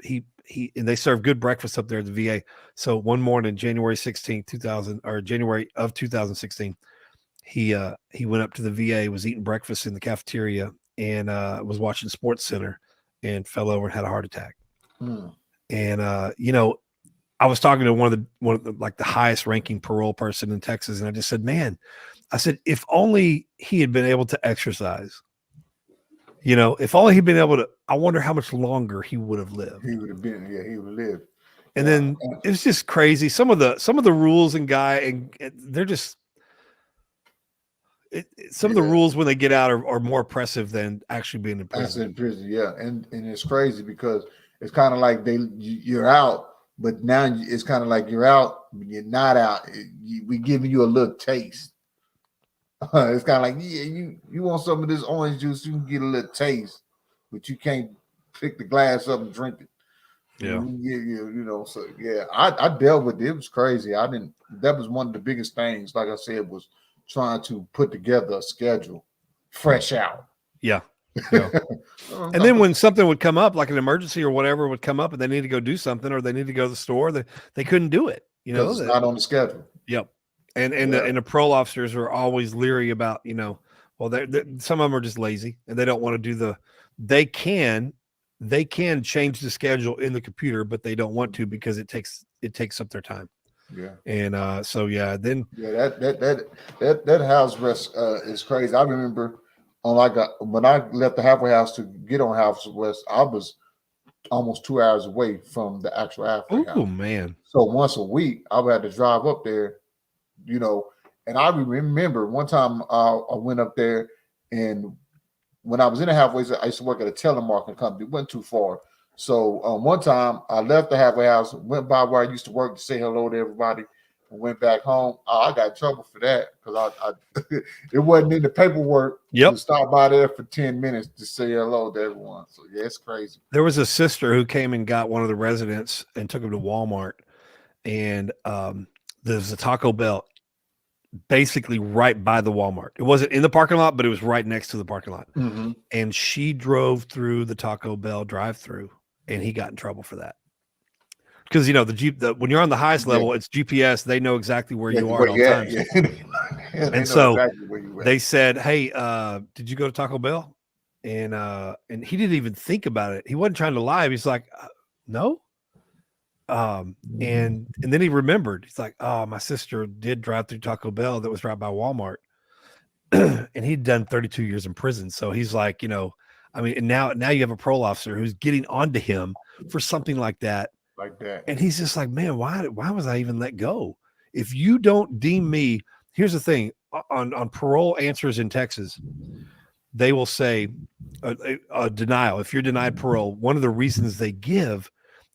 and they serve good breakfast up there at the VA. So one morning, January 16th, January of 2016, he went up to the VA, was eating breakfast in the cafeteria, and was watching Sports Center and fell over and had a heart attack. And I was talking to one of the like the highest ranking parole person in Texas, and I just said, man, I said, if only he had been able to exercise, if only he'd been able to, I wonder how much longer he would have lived. He would have been, he would have lived. And then it's just crazy. Some of the rules and they're just, some of the rules when they get out are more oppressive than actually being in prison. In prison, yeah. And it's crazy because it's kind of like you're out, but now it's kind of like you're out, but you're not out. We giving you a little taste. It's kind of like, yeah, you want some of this orange juice, you can get a little taste, but you can't pick the glass up and drink it. Yeah. So yeah, I dealt with it. It was crazy. That was one of the biggest things, like I said, was trying to put together a schedule fresh out. Yeah. And then when something would come up, like an emergency or whatever would come up and they need to go do something or they need to go to the store, they couldn't do it. It's not on the schedule. Yep. And the parole officers are always leery about, well, some of them are just lazy and they don't want to do they can change the schedule in the computer, but they don't want to because it takes up their time. Yeah. And that house arrest is crazy. I remember when I left the halfway house to get on house arrest, I was almost 2 hours away from the actual halfway house. Oh man. So once a week I would have to drive up there, and I remember one time I went up there, and when I was in the halfway, I used to work at a telemarketing company. It wasn't too far. So one time I left the halfway house, went by where I used to work to say hello to everybody, and went back home. I got in trouble for that because it wasn't in the paperwork to stop by there for 10 minutes to say hello to everyone. So yeah, it's crazy. There was a sister who came and got one of the residents and took him to Walmart, and there's a Taco Bell basically right by the Walmart. It wasn't in the parking lot, but it was right next to the parking lot. Mm-hmm. And she drove through the Taco Bell drive-through, and he got in trouble for that. Because when you're on the highest level, it's GPS. They know exactly where you are at all times. Yeah. And so they said, "Hey, did you go to Taco Bell?" And he didn't even think about it. He wasn't trying to lie. He's like, "No." And then he remembered. He's like, "Oh, my sister did drive through Taco Bell that was right by Walmart," and he'd done 32 years in prison. So he's like, and now you have a parole officer who's getting onto him for something like that. And he's just like, man, why was I even let go? If you don't deem me, here's the thing on parole answers in Texas, they will say a denial. If you're denied parole, one of the reasons they give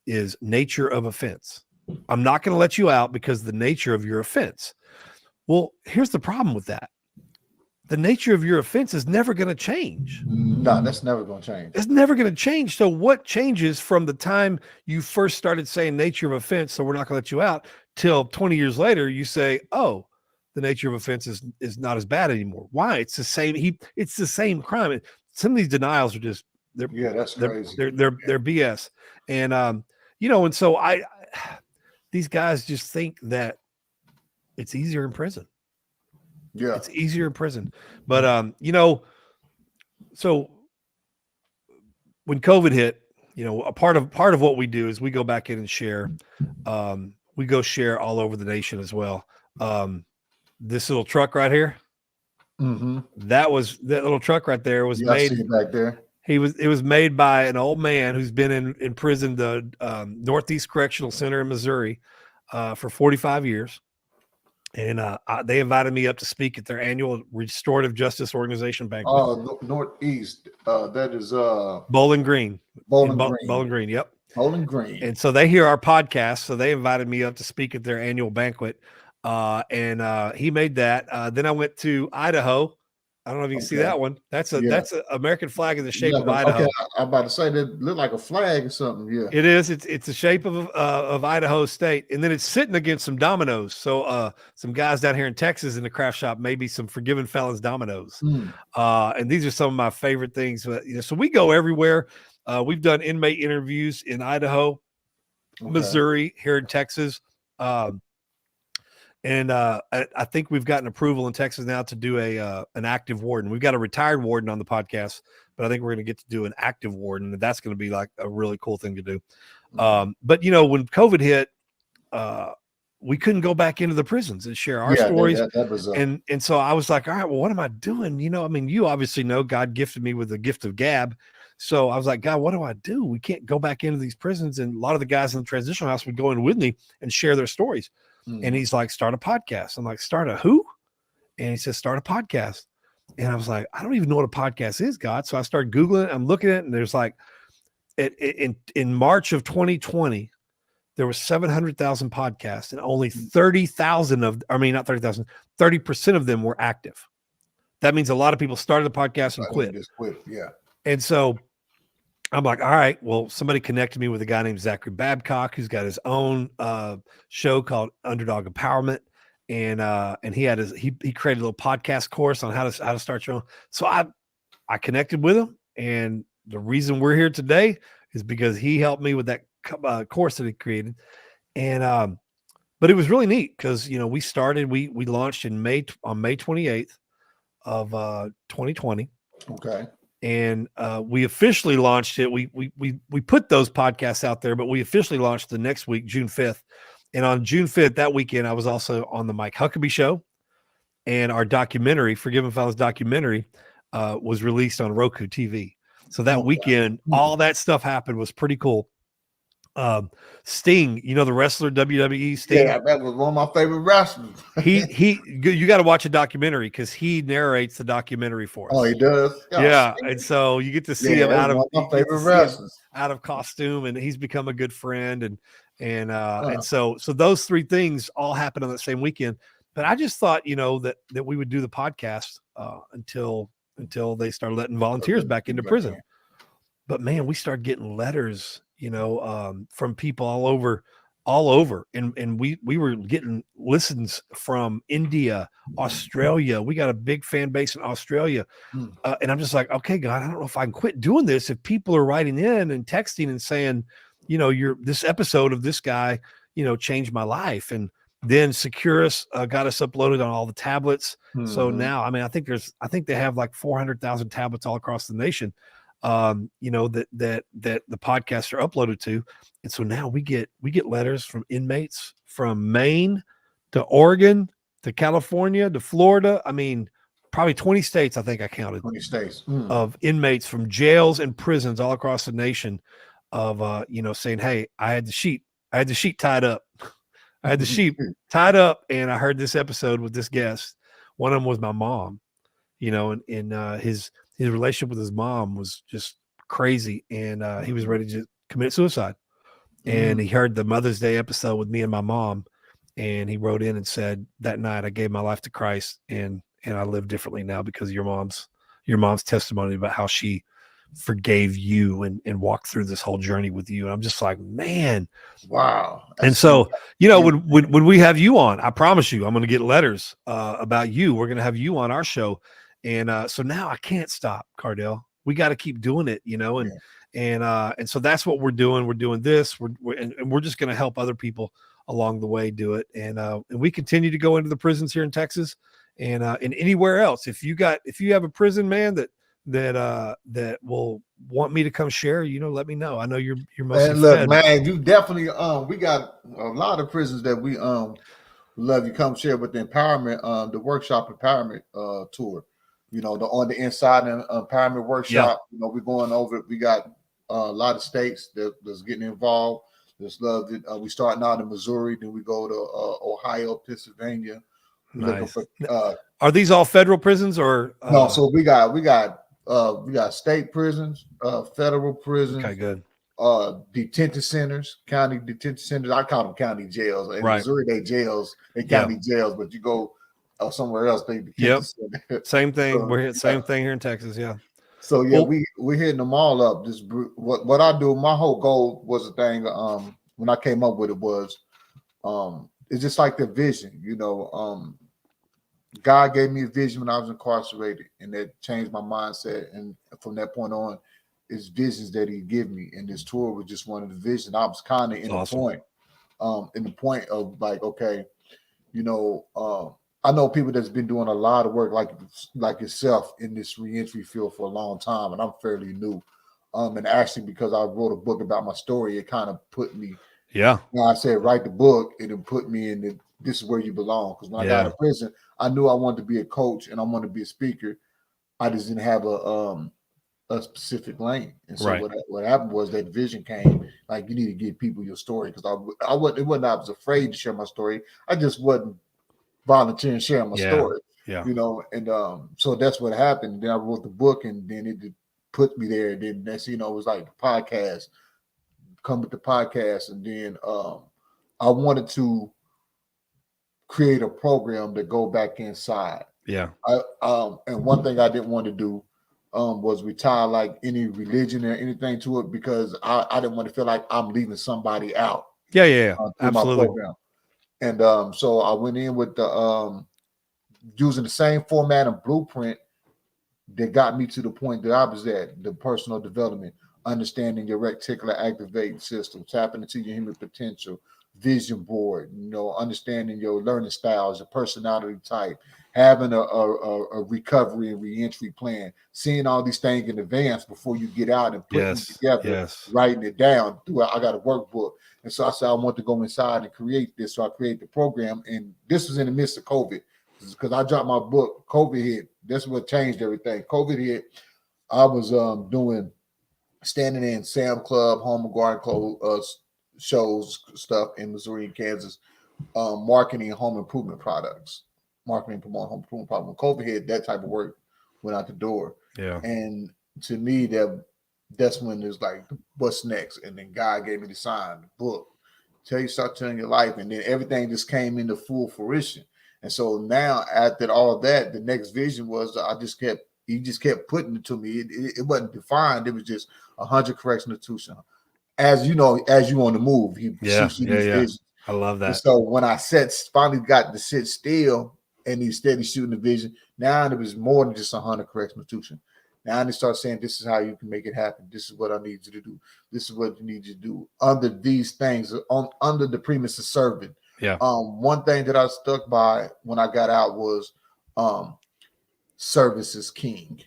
is nature of offense. I'm not going to let you out because the nature of your offense. Well, here's the problem with that. The nature of your offense is never going to change. No, that's never going to change. It's never going to change. So what changes from the time you first started saying nature of offense, so we're not going to let you out, till 20 years later, you say, oh, the nature of offense is not as bad anymore. Why? It's the same. It's the same crime. Some of these denials are just, that's crazy. They're BS. And, and so these guys just think that it's easier in prison. Yeah, it's easier in prison. But so when COVID hit, a part of what we do is we go back in and share. We go share all over the nation as well. This little truck right here, that little truck right there was made. I see it back there. It was made by an old man who's been in prison, the Northeast Correctional Center in Missouri, for 45 years. And they invited me up to speak at their annual Restorative Justice Organization banquet. Oh, Northeast. That is Bowling Green. Bowling Green. Bowling Green. Yep. Bowling Green. And so they hear our podcast, so they invited me up to speak at their annual banquet. And he made that. Then I went to Idaho. I don't know if you can see that one. That's an American flag in the shape of Idaho. Okay. I'm about to say that look like a flag or something. Yeah, it is. It's the shape of Idaho State, and then it's sitting against some dominoes. So some guys down here in Texas in the craft shop, maybe some Forgiven Felons dominoes. And these are some of my favorite things. But, so we go everywhere. We've done inmate interviews in Idaho, Missouri, here in Texas. And I think we've gotten approval in Texas now to do an active warden. We've got a retired warden on the podcast, but I think we're going to get to do an active warden, and that's going to be like a really cool thing to do. But when COVID hit, we couldn't go back into the prisons and share our Yeah, stories. that was And so I was like, all right, well, what am I doing? I mean, you obviously know God gifted me with the gift of gab. So I was like, God, what do I do? We can't go back into these prisons. And a lot of the guys in the transitional house would go in with me and share their stories. And he's like, start a podcast. I'm like, start a who? And he says, start a podcast. And I was like, I don't even know what a podcast is, God. So I started Googling it. I'm looking at it, and there's like, in March of 2020, there were 700,000 podcasts, and only 30,000 not 30,000, 30% of them were active. That means a lot of people started the podcast and quit. Just quit. Yeah. And so I'm like, all right, well, somebody connected me with a guy named Zachary Babcock, who's got his own show called Underdog Empowerment. And he had he created a little podcast course on how to start your own. So I connected with him, and the reason we're here today is because he helped me with that course that he created. And but it was really neat because we launched on May 28th of 2020. Okay. And we officially launched it. We put those podcasts out there, but we officially launched the next week, June 5th. And on June 5th, that weekend, I was also on the Mike Huckabee show, and our documentary, Forgiven Felons documentary, was released on Roku TV. So that weekend, all that stuff happened. Was pretty cool. Sting, the wrestler, WWE Sting. Yeah, that was one of my favorite wrestlers. You got to watch a documentary because he narrates the documentary for us. Oh, he does. Yeah, and so you get to see him out of one of my favorite wrestlers, out of costume, and he's become a good friend, and so those three things all happened on that same weekend. But I just thought, that we would do the podcast until they started letting volunteers back into prison. But man, we started getting letters, from people all over. And we were getting listens from India, Australia. We got a big fan base in Australia. And I'm just like, okay, God, I don't know if I can quit doing this. If people are writing in and texting and saying, this episode of this guy, changed my life. And then Securus got us uploaded on all the tablets. So now, I mean, I think they have like 400,000 tablets all across the nation, that the podcasts are uploaded to. And so now we get letters from inmates from Maine to Oregon to California to Florida. I mean, probably 20 states, I think I counted. 20 states of inmates from jails and prisons all across the nation of, saying, hey, I had the sheet tied up. I had the sheep tied up, and I heard this episode with this guest. One of them was my mom, and his relationship with his mom was just crazy, and he was ready to commit suicide. And he heard the Mother's Day episode with me and my mom, and he wrote in and said, that night I gave my life to Christ, and I live differently now because of your mom's testimony about how she forgave you and walked through this whole journey with you. And I'm just like, man, wow. And so, when we have you on, I promise you, I'm going to get letters about you. We're going to have you on our show. And so now I can't stop, Cardell. We got to keep doing it, and so that's what we're doing. We're doing this. We're just going to help other people along the way do it. And we continue to go into the prisons here in Texas and anywhere else. If you have a prison, man, that will want me to come share, let me know. I know you're mostly fed. Man, you definitely we got a lot of prisons that we love you come share with the empowerment, the workshop empowerment tour. On the inside empowerment workshop. Yeah. We're going over it. We got a lot of states that's getting involved. Just love it. We starting out in Missouri, then we go to Ohio, Pennsylvania. Nice. Are these all federal prisons or no? So we got state prisons, federal prisons. Okay, good. Detention centers, county detention centers. I call them county jails. In right. Missouri, they jails, they county jails, but you go somewhere else, they yep. Center. Same thing. So, we're same thing here in Texas. Yeah. So yeah, we're hitting them all up. This what I do. My whole goal was a thing. When I came up with it was, it's just like the vision. God gave me a vision when I was incarcerated, and that changed my mindset. And from that point on, it's visions that He gave me. And this tour was just one of the visions. I was kind of in the point of like, okay, I know people that's been doing a lot of work like yourself in this reentry field for a long time, and I'm fairly new. And actually, because I wrote a book about my story, it kind of put me Yeah. Now I said, write the book, and it put me in the, this is where you belong. Because when I got out of prison, I knew I wanted to be a coach and I wanted to be a speaker. I just didn't have a specific lane. And so what happened was that vision came, like, you need to give people your story. Because I was afraid to share my story. I just wasn't volunteering sharing my story. Yeah. You know, and so that's what happened. Then I wrote the book, and then it put me there. And then that's, you know, it was like the podcast, come with the podcast, and then I wanted to create a program to go back inside. Yeah. And one thing I didn't want to do was retire like any religion or anything to it, because I didn't want to feel like I'm leaving somebody out. Yeah. Through my Absolutely. program. And so I went in with the using the same format and blueprint that got me to the point that I was at, the personal development, understanding your reticular activating system, tapping into your human potential, vision board, you know, understanding your learning styles, your personality type, having a recovery and reentry plan, seeing all these things in advance before you get out and putting it together, writing it down. I got a workbook. And so I said, I want to go inside and create this. So I created the program. And this was in the midst of COVID, because I dropped my book. COVID hit. That's what changed everything. COVID hit. I was standing in Sam Club, Home and Garden Clothes shows, stuff in Missouri and Kansas, marketing home improvement products, marketing, promoting home improvement products. When COVID hit, that type of work went out the door. Yeah. And to me, that's when there's like, what's next? And then God gave me the sign, the book, start telling your life. And then everything just came into full fruition. And so now, after all of that, the next vision was he just kept putting it to me. It wasn't defined. It was just 100 correctional institutions. As you know, as you on the move, he shoots you these visions. I love that. And so when I finally got to sit still and he steady shooting the vision, now it was more than just 100 correctional institutions. Now they start saying, this is how you can make it happen. This is what I need you to do. This is what you need you to do under these things, under the premise of serving. Yeah. One thing that I stuck by when I got out was service is king.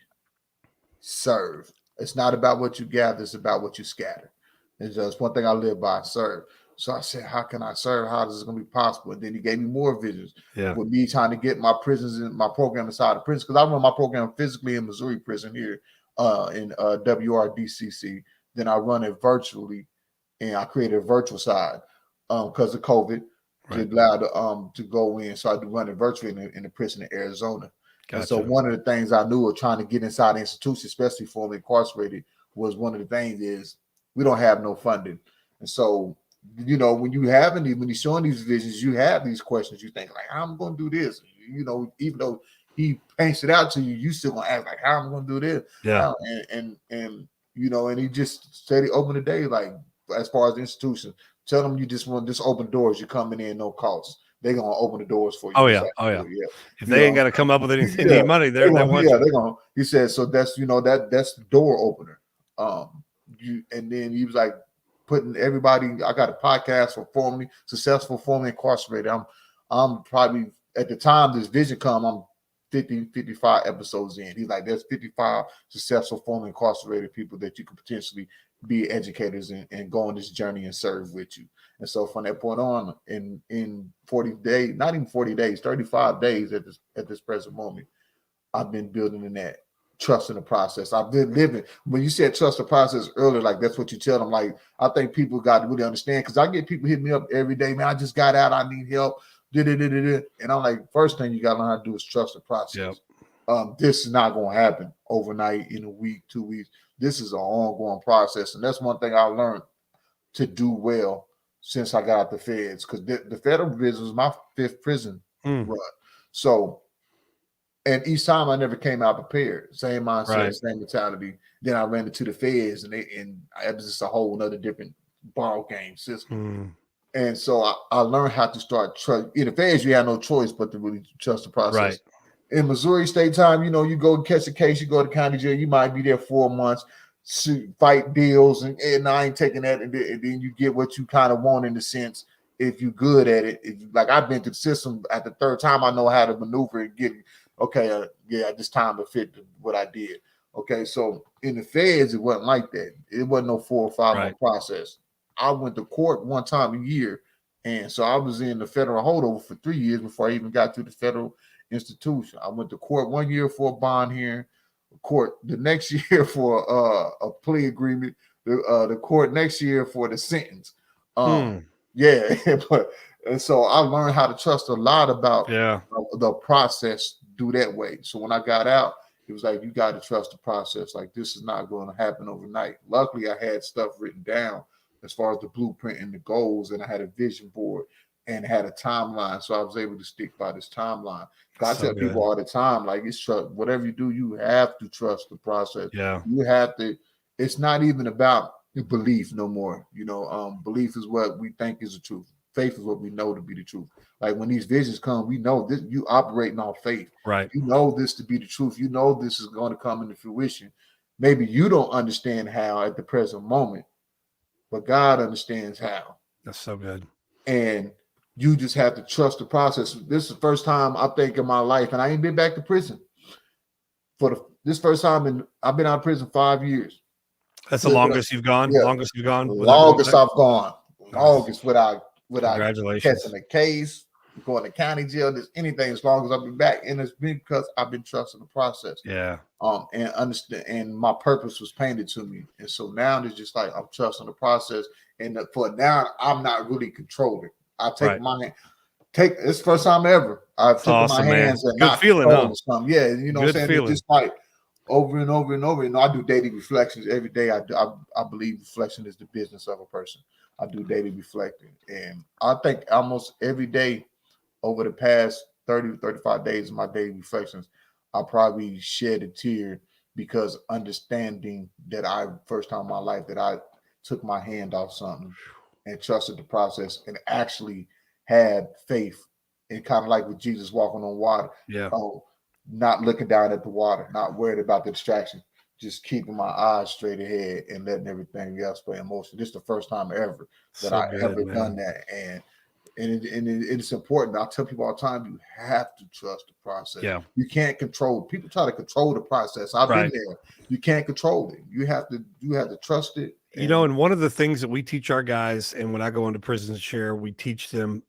Serve. It's not about what you gather, it's about what you scatter. It's just one thing I live by, serve. So I said, how can I serve? How is this going to be possible? And then he gave me more visions. With me trying to get my prisons in my program inside the prison, because I run my program physically in Missouri prison here in WRDCC. Then I run it virtually, and I created a virtual side because of COVID. Right. Allowed to go in, so I run it virtually in the prison in Arizona. Gotcha. And so one of the things I knew of trying to get inside the institution, especially for the incarcerated, was one of the things is we don't have no funding. And so, you know, when you're showing these visions, you have these questions. You think like, how am I going to do this? You know, even though he paints it out to you, you still gonna ask like, how am I going to do this? Yeah. And you know, and he just said he opened the day, like, as far as the institution. Tell them you just want this open doors. You're coming in, no cost. They're gonna open the doors for you. Oh yeah. If they ain't got to come up with any money, they're gonna. He said so. That's that's the door opener. And then he was like putting everybody. I got a podcast for successful formerly incarcerated. I'm probably at the time this vision come. I'm 55 episodes in. He's like, there's 55 successful formerly incarcerated people that you could potentially be educators and go on this journey and serve with you. And so from that point on, in 40 days, not even 40 days, 35 days at this present moment, I've been building in that trust in the process. I've been living. When you said trust the process earlier, like that's what you tell them. Like, I think people got to really understand, because I get people hit me up every day, man, I just got out, I need help. And I'm like, first thing you got to learn how to do is trust the process. Yep. This is not going to happen overnight, in a week, 2 weeks. This is an ongoing process. And that's one thing I learned to do well since I got out the feds, because the federal prison was my 5th prison run. So, and each time I never came out prepared. Same mindset, same mentality. Then I ran into the feds, and it was just a whole another different ball game system. And so I learned how to start trust. In the feds, you have no choice but to really trust the process. Right. In Missouri state time, you know, you go catch a case, you go to county jail, you might be there 4 months, fight deals, and I ain't taking that. And then you get what you kind of want, in the sense, if you're good at it. Like, I've been through the system. At the 3rd time, I know how to maneuver and get, okay, this time to fit what I did. Okay, so in the feds, it wasn't like that. It wasn't no 4 or 5 month process. I went to court one time a year. And so I was in the federal holdover for 3 years before I even got to the federal institution. I went to court 1 year for a bond hearing, court the next year for a plea agreement, the court next year for the sentence. Yeah, but and so I learned how to trust a lot about the process do that way. So when I got out, it was like, you got to trust the process. Like, this is not going to happen overnight. Luckily, I had stuff written down as far as the blueprint and the goals, and I had a vision board and had a timeline. So I was able to stick by this timeline. I tell people all the time, like, it's trust. Whatever you do, you have to trust the process. Yeah. You have to. It's not even about belief no more. You know, belief is what we think is the truth. Faith is what we know to be the truth. Like, when these visions come, we know this. You operating on faith. Right. You know this to be the truth. You know this is going to come into fruition. Maybe you don't understand how at the present moment, but God understands how. That's so good. And you just have to trust the process. This is the first time I think in my life, and I ain't been back to prison this first time, I've been out of prison 5 years. That's the longest you've gone. Yeah. Longest you've gone. Longest I've gone. Longest without Congratulations. catching a case, going to county jail. There's anything as long as I've been back, and it's been because I've been trusting the process. Yeah. And understand, and my purpose was painted to me, and so now it's just like I'm trusting the process. And for now, I'm not really controlling. I take it's the first time ever I've taken my hands and not feeling something. Yeah, you know what I'm saying? It's just like over and over and over. You know, I do daily reflections every day. I believe reflection is the business of a person. I do daily reflecting, and I think almost every day over the past 30 to 35 days of my daily reflections, I probably shed a tear because understanding that first time in my life that I took my hand off something and trusted the process and actually had faith, and kind of like with Jesus walking on water. Yeah. Not looking down at the water, not worried about the distraction, just keeping my eyes straight ahead and letting everything else play in motion. This is the first time ever that I ever done that. And it's important. I tell people all the time, you have to trust the process. Yeah. You can't control. People try to control the process. I've been there. You can't control it. You have to trust it. You know, and one of the things that we teach our guys, and when I go into prison to share, we teach them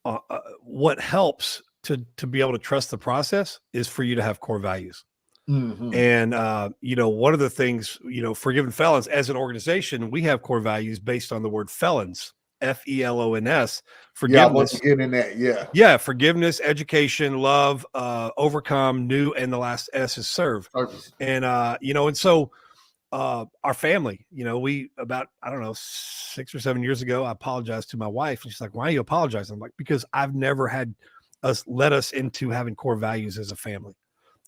what helps to be able to trust the process is for you to have core values. Mm-hmm. And, you know, one of the things, you know, Forgiven Felons as an organization, we have core values based on the word felons, FELONS, forgiveness. Yeah, I want to get in that. Yeah. Yeah. Forgiveness, education, love, overcome, new, and the last S is serve. Purpose. And, you know, and so our family, you know, about, I don't know, 6 or 7 years ago, I apologized to my wife, and she's like, why are you apologizing? I'm like, because I've never had led us into having core values as a family.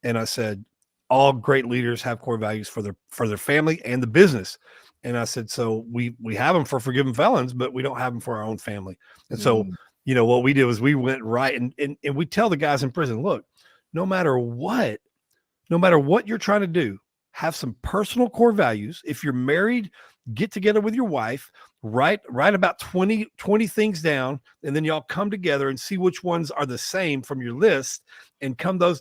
And I said, all great leaders have core values for their family and the business. And I said, so we have them for Forgiven Felons, but we don't have them for our own family. And so, you know, what we did was we went and we tell the guys in prison, look, no matter what you're trying to do, have some personal core values. If you're married, get together with your wife, write about 20 things down, and then y'all come together and see which ones are the same from your list and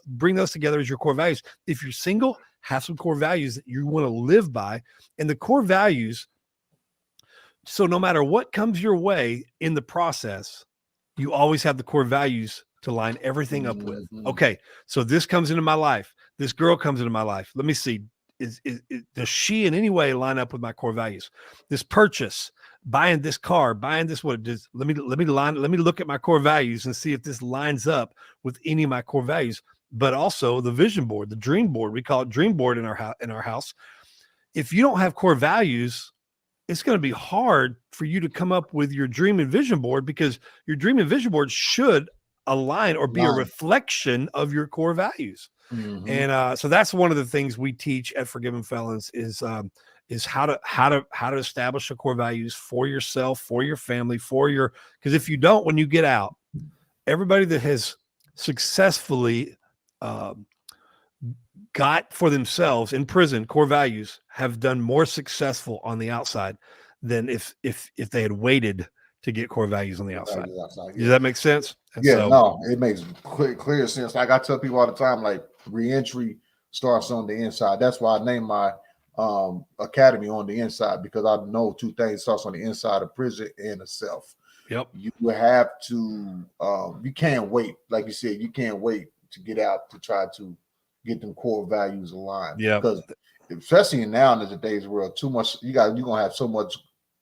bring those together as your core values. If you're single, have some core values that you want to live by. And the core values, so no matter what comes your way in the process, you always have the core values to line everything up with. Okay, so this comes into my life. This girl comes into my life. Let me see. Does she in any way line up with my core values? This purchase, buying this car, buying this, let me look at my core values and see if this lines up with any of my core values. But also the vision board, the dream board, we call it dream board in our house. If you don't have core values, it's going to be hard for you to come up with your dream and vision board, because your dream and vision board should align or be a reflection of your core values. Mm-hmm. And so that's one of the things we teach at Forgiven Felons is how to establish the core values for yourself, for your family, because if you don't, when you get out, everybody that has successfully got for themselves in prison core values have done more successful on the outside than if they had waited to get core values on the outside. Does that make sense? And no, it makes clear sense. Like I tell people all the time, like reentry starts on the inside. That's why I named my academy on the inside, because I know two things starts on the inside of prison and the self. Yep. You will have to, you can't wait. Like you said, you can't wait to get out to try to get them core values aligned. Yeah. Because especially now in today's world, too much, you're going to have so much,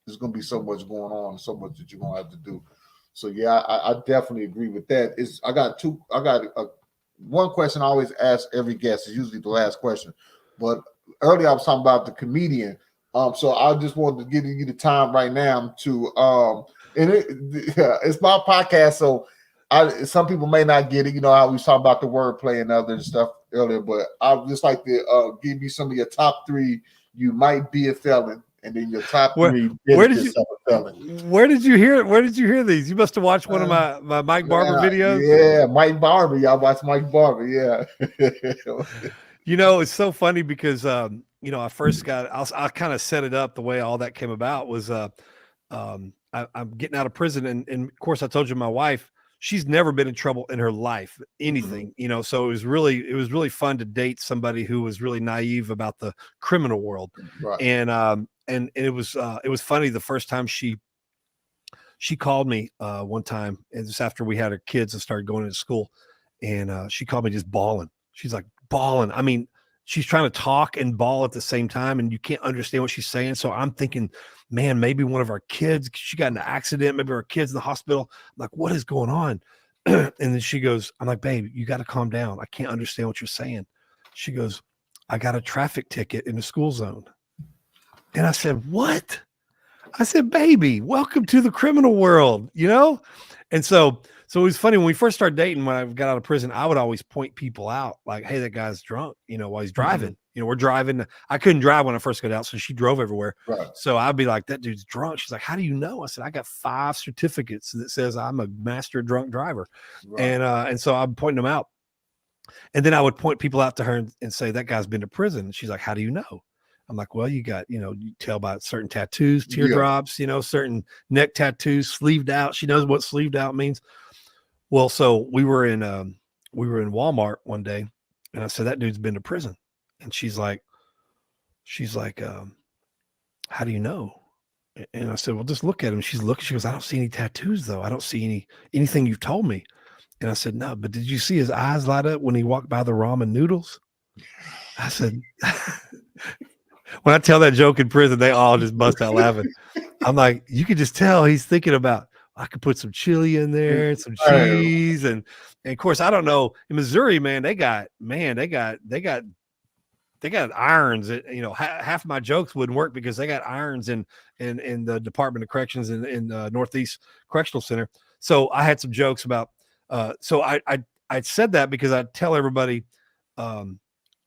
there's going to be so much going on, so much that you're going to have to do. So yeah, I definitely agree with that. I got one question I always ask every guest, is usually the last question. But earlier I was talking about the comedian. So I just wanted to give you the time right now to it's my podcast, so some people may not get it. You know how we was talking about the wordplay and other stuff earlier, but I would just like to give you some of your top 3. You might be a felon, and then your top 3. Where did you hear these? You must have watched one of my Mike Barber videos. Yeah, Mike Barber. Y'all watch Mike Barber. Yeah. You know, it's so funny because you know, I first I kind of set it up the way all that came about was I'm getting out of prison, and of course I told you my wife, she's never been in trouble in her life, anything, you know, so it was really fun to date somebody who was really naive about the criminal world. Right. And it was funny the first time she called me one time, and just after we had our kids and started going to school, and she called me just bawling. She's like bawling. I mean, she's trying to talk and bawl at the same time, and you can't understand what she's saying. So I'm thinking, man, maybe one of our kids, she got in an accident, maybe our kid's in the hospital. I'm like, what is going on? And then she goes, I'm like, babe, you got to calm down. I can't understand what you're saying. She goes, I got a traffic ticket in the school zone. And I said, what? I said, baby, welcome to the criminal world, you know? And so it was funny when we first started dating, when I got out of prison, I would always point people out like, hey, that guy's drunk, you know, while he's driving. You know, we're driving. I couldn't drive when I first got out, so she drove everywhere. Right. So I'd be like, that dude's drunk. She's like, how do you know? I said, I got 5 certificates that says I'm a master drunk driver. Right. And so I'm pointing them out. And then I would point people out to her and say, that guy's been to prison. And she's like, how do you know? I'm like, well, you got, you know, you tell by certain tattoos, teardrops, you know, certain neck tattoos, sleeved out. She knows what sleeved out means. Well, so we were in Walmart one day, and I said, that dude's been to prison. And she's like, how do you know? And I said, well, just look at him. She's looking, she goes, I don't see any tattoos though. I don't see anything you've told me. And I said, no, but did you see his eyes light up when he walked by the ramen noodles? I said, when I tell that joke in prison, they all just bust out laughing. I'm like, you could just tell he's thinking about, I could put some chili in there and some cheese. And of course, I don't know, in Missouri, man, they got irons. You know, half of my jokes wouldn't work because they got irons in the Department of Corrections in Northeast Correctional Center. So I had some jokes about, so I said that because I tell everybody, I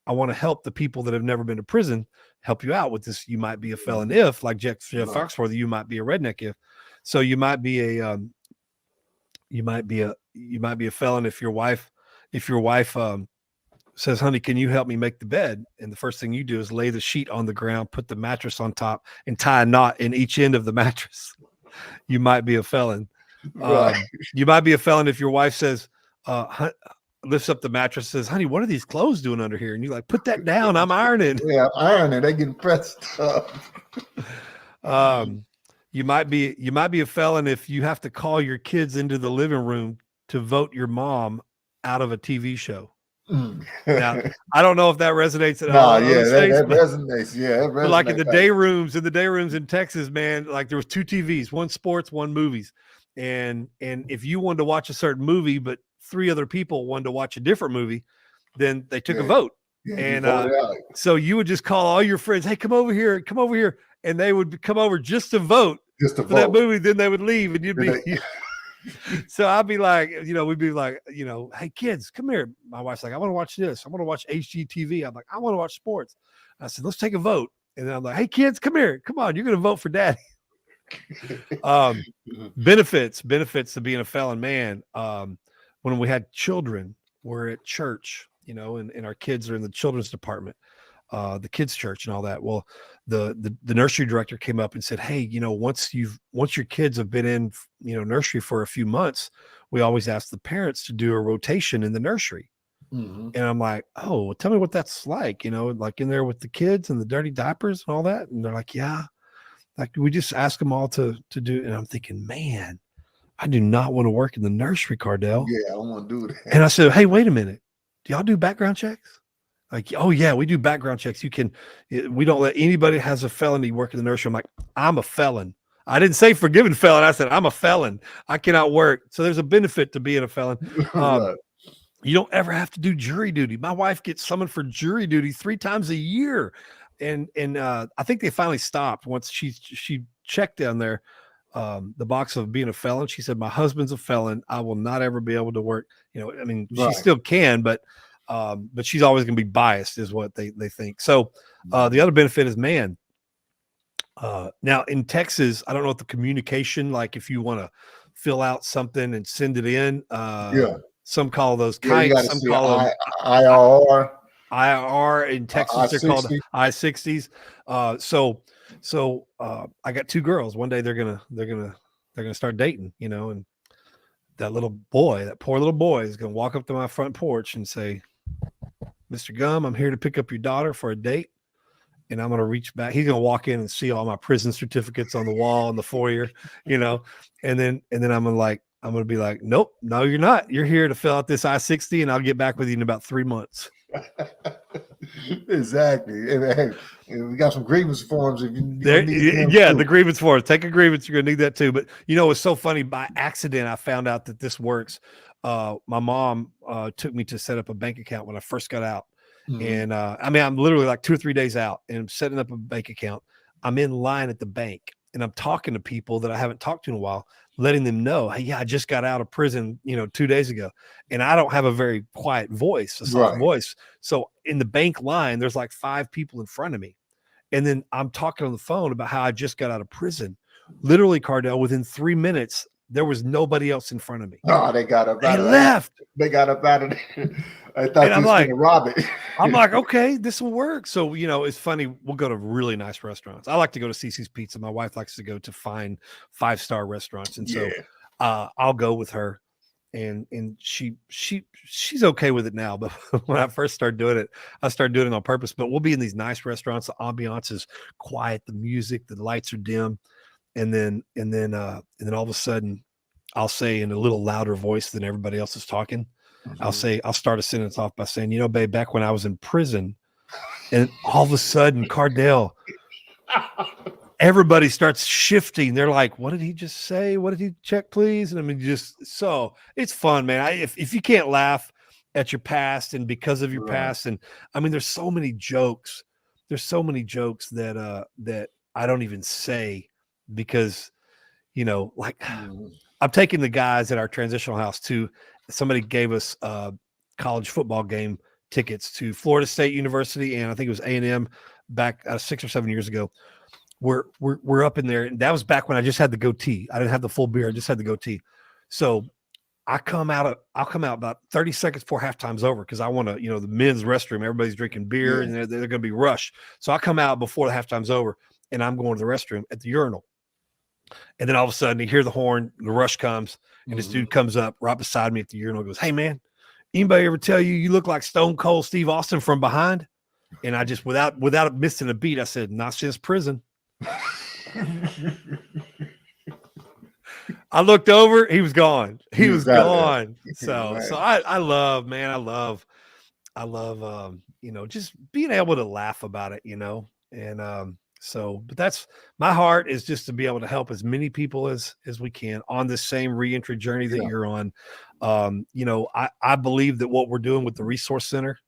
want to help the people that have never been to prison, help you out with this. You might be a felon if, like Jeff Foxworthy, you might be a redneck if. So you might be a felon if your wife says, honey, can you help me make the bed? And the first thing you do is lay the sheet on the ground, put the mattress on top, and tie a knot in each end of the mattress. You might be a felon. Right. You might be a felon if your wife says, lifts up the mattress, says, honey, what are these clothes doing under here? And you're like, put that down, I'm ironing. Yeah, I'm ironing. They getting pressed up. You might be a felon if you have to call your kids into the living room to vote your mom out of a TV show. Now, I don't know if that resonates at all. Yeah, that resonates. Yeah, it resonates. Like in the day rooms in Texas, man, like there was 2 TVs, one sports, one movies. And if you wanted to watch a certain movie, but 3 other people wanted to watch a different movie, then they took a vote. Yeah, and so you would just call all your friends, hey, come over here. And they would come over just to vote for that movie. Then they would leave, and you'd be. So I'd be like, you know, we'd be like, you know, hey kids, come here. My wife's like, I want to watch this. I want to watch HGTV. I'm like, I want to watch sports. I said, let's take a vote. And then I'm like, hey kids, come here. Come on, you're going to vote for daddy. Benefits to being a felon, man. When we had children, we're at church, you know, and our kids are in the children's department. The kids' church and all that. Well, the nursery director came up and said, hey, you know, once your kids have been in, you know, nursery for a few months, we always ask the parents to do a rotation in the nursery. Mhm. And I'm like, oh, well, tell me what that's like, like in there with the kids and the dirty diapers and all that. And they're like, yeah, like we just ask them all to do. And I'm thinking, man, I do not want to work in the nursery, Cardell. Yeah, I don't want to do And that. I said, hey, wait a minute. Do y'all do background checks? Like, oh yeah, we do background checks. We don't let anybody that has a felony work in the nursery. I'm like, I'm a felon. I didn't say forgiven felon. I said, I'm a felon. I cannot work. So there's a benefit to being a felon. Right. You don't ever have to do jury duty. My wife gets summoned for jury duty 3 times a year. And I think they finally stopped once she checked down there the box of being a felon. She said, my husband's a felon. I will not ever be able to work. I mean, Right. she still can, but she's always going to be biased is what they think. So the other benefit is, man, now in Texas, I don't know what the communication, like if you want to fill out something and send it in, some call those kites, some call them IRR. IR in Texas, they're called I-60s. So I got 2 girls. One day they're gonna start dating, and that poor little boy is gonna walk up to my front porch and say, Mr. Gumm, I'm here to pick up your daughter for a date. And I'm gonna reach back. He's gonna walk in and see all my prison certificates on the wall in the foyer, and then I'm gonna be like, nope, no, you're not. You're here to fill out this I-60, and I'll get back with you in about 3 months. Exactly. And we got some grievance forms if you need the grievance forms. Take a grievance, you're gonna need that too. But it's so funny. By accident, I found out that this works. My mom took me to set up a bank account when I first got out. And I'm literally like 2 or 3 days out and I'm setting up a bank account. I'm in line at the bank and I'm talking to people that I haven't talked to in a while, letting them know, hey, yeah, I just got out of prison, 2 days ago. And I don't have a very quiet voice, a soft voice. So in the bank line, there's like 5 people in front of me. And then I'm talking on the phone about how I just got out of prison. Literally, Cardell, within 3 minutes, there was nobody else in front of me. Oh, they got up. They left. They got up out of there. I thought you was going to rob it. I'm like, okay, this will work. So, it's funny. We'll go to really nice restaurants. I like to go to Cece's Pizza. My wife likes to go to fine 5-star restaurants. And so I'll go with her. And she's okay with it now. But when I first started doing it, I started doing it on purpose. But we'll be in these nice restaurants. The ambiance is quiet. The music, the lights are dim. And then all of a sudden I'll say in a little louder voice than everybody else is talking. I'll start a sentence off by saying, babe, back when I was in prison, and all of a sudden, Cardell, everybody starts shifting. They're like, what did he just say? What did he check, please? And so it's fun, man. If you can't laugh at your past and because of your past, and there's so many jokes. There's so many jokes that I don't even say because, I'm taking the guys at our transitional house to. Somebody gave us college football game tickets to Florida State University, and I think it was A&M back 6 or 7 years ago. We're up in there, and that was back when I just had the goatee. I didn't have the full beard; I just had the goatee. So I'll come out about 30 seconds before halftime's over because I want to, the men's restroom. Everybody's drinking beer, and they're going to be rushed. So I come out before the halftime's over, and I'm going to the restroom at the urinal. And then all of a sudden, you hear the horn, the rush comes, and this dude comes up right beside me at the urinal and goes, hey, man, anybody ever tell you look like Stone Cold Steve Austin from behind? And I just, without missing a beat, I said, not since prison. I looked over, he was gone. He was gone. So I love, just being able to laugh about it, and but that's my heart is just to be able to help as many people as we can on this same reentry journey that you're on. I believe that what we're doing with the resource center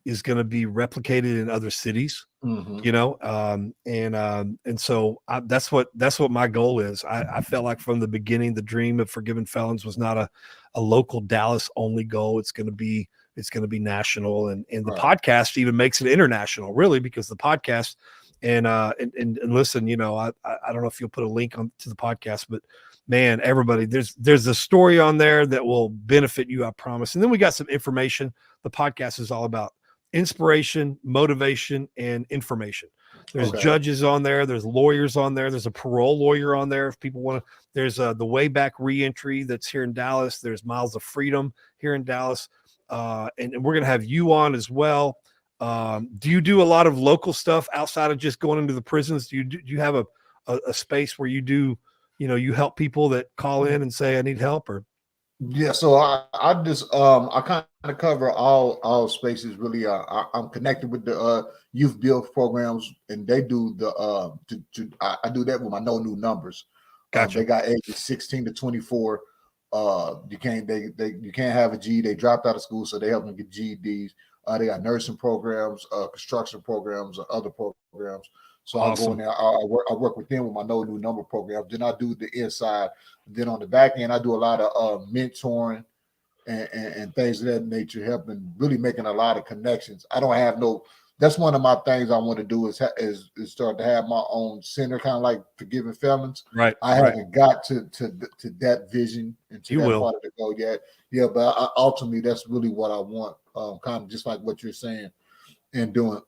is going to be replicated in other cities, and so that's what my goal is. I felt like from the beginning, the dream of Forgiven Felons was not a local Dallas only goal. It's going to be national, and the podcast even makes it international, really, because the podcast. And listen, I don't know if you'll put a link on to the podcast, but man, everybody, there's a story on there that will benefit you, I promise. And then we got some information. The podcast is all about inspiration, motivation, and information. There's judges on there. There's lawyers on there. There's a parole lawyer on there. If people want to, there's the Way Back Reentry that's here in Dallas. There's Miles of Freedom here in Dallas. and we're going to have you on as well. Do you do a lot of local stuff outside of just going into the prisons? Do you have a space where you do, you help people that call in and say, I need help? Or Yeah, so I just I kind of cover all spaces really. I'm connected with the youth build programs, and they do the I do that with my no new numbers. Gotcha. They got ages 16 to 24. You can't you can't have a G. They dropped out of school, so they help them get GEDs. They got nursing programs, construction programs, other programs. So Awesome. I go in there. I work with them with my no new number program. Then I do the inside. Then on the back end, I do a lot of mentoring and things of that nature, helping really making a lot of connections. I don't have no. That's one of my things I want to do is start to have my own center, kind of like Forgiven Felons. Right. I haven't got to that vision and to that part of the goal yet. Yeah, but ultimately, that's really what I want. Kind of just like what you're saying and doing.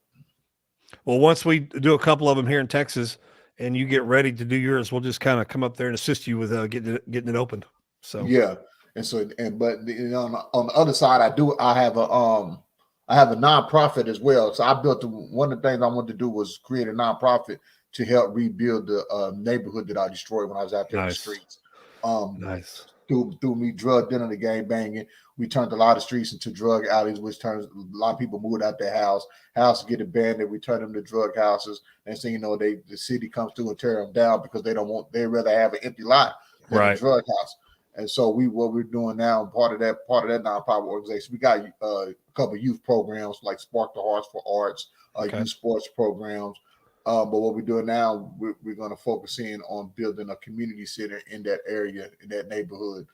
Well, once we do a couple of them here in Texas, and you get ready to do yours, we'll just kind of come up there and assist you with getting it opened. So yeah, but on the other side, I have a nonprofit as well. So I built one of the things I wanted to do was create a nonprofit to help rebuild the neighborhood that I destroyed when I was out there in the streets. Nice. Through me drug dealing and gang banging, we turned a lot of streets into drug alleys, which turns a lot of people moved out their houses get abandoned. We turn them to drug houses, and so the city comes through and tear them down because they rather have an empty lot than a drug house. And so what we're doing now, part of that nonprofit organization, we got a couple of youth programs like Spark the Hearts for Arts, youth sports programs. But what we're doing now, we're going to focus in on building a community center in that area, in that neighborhood,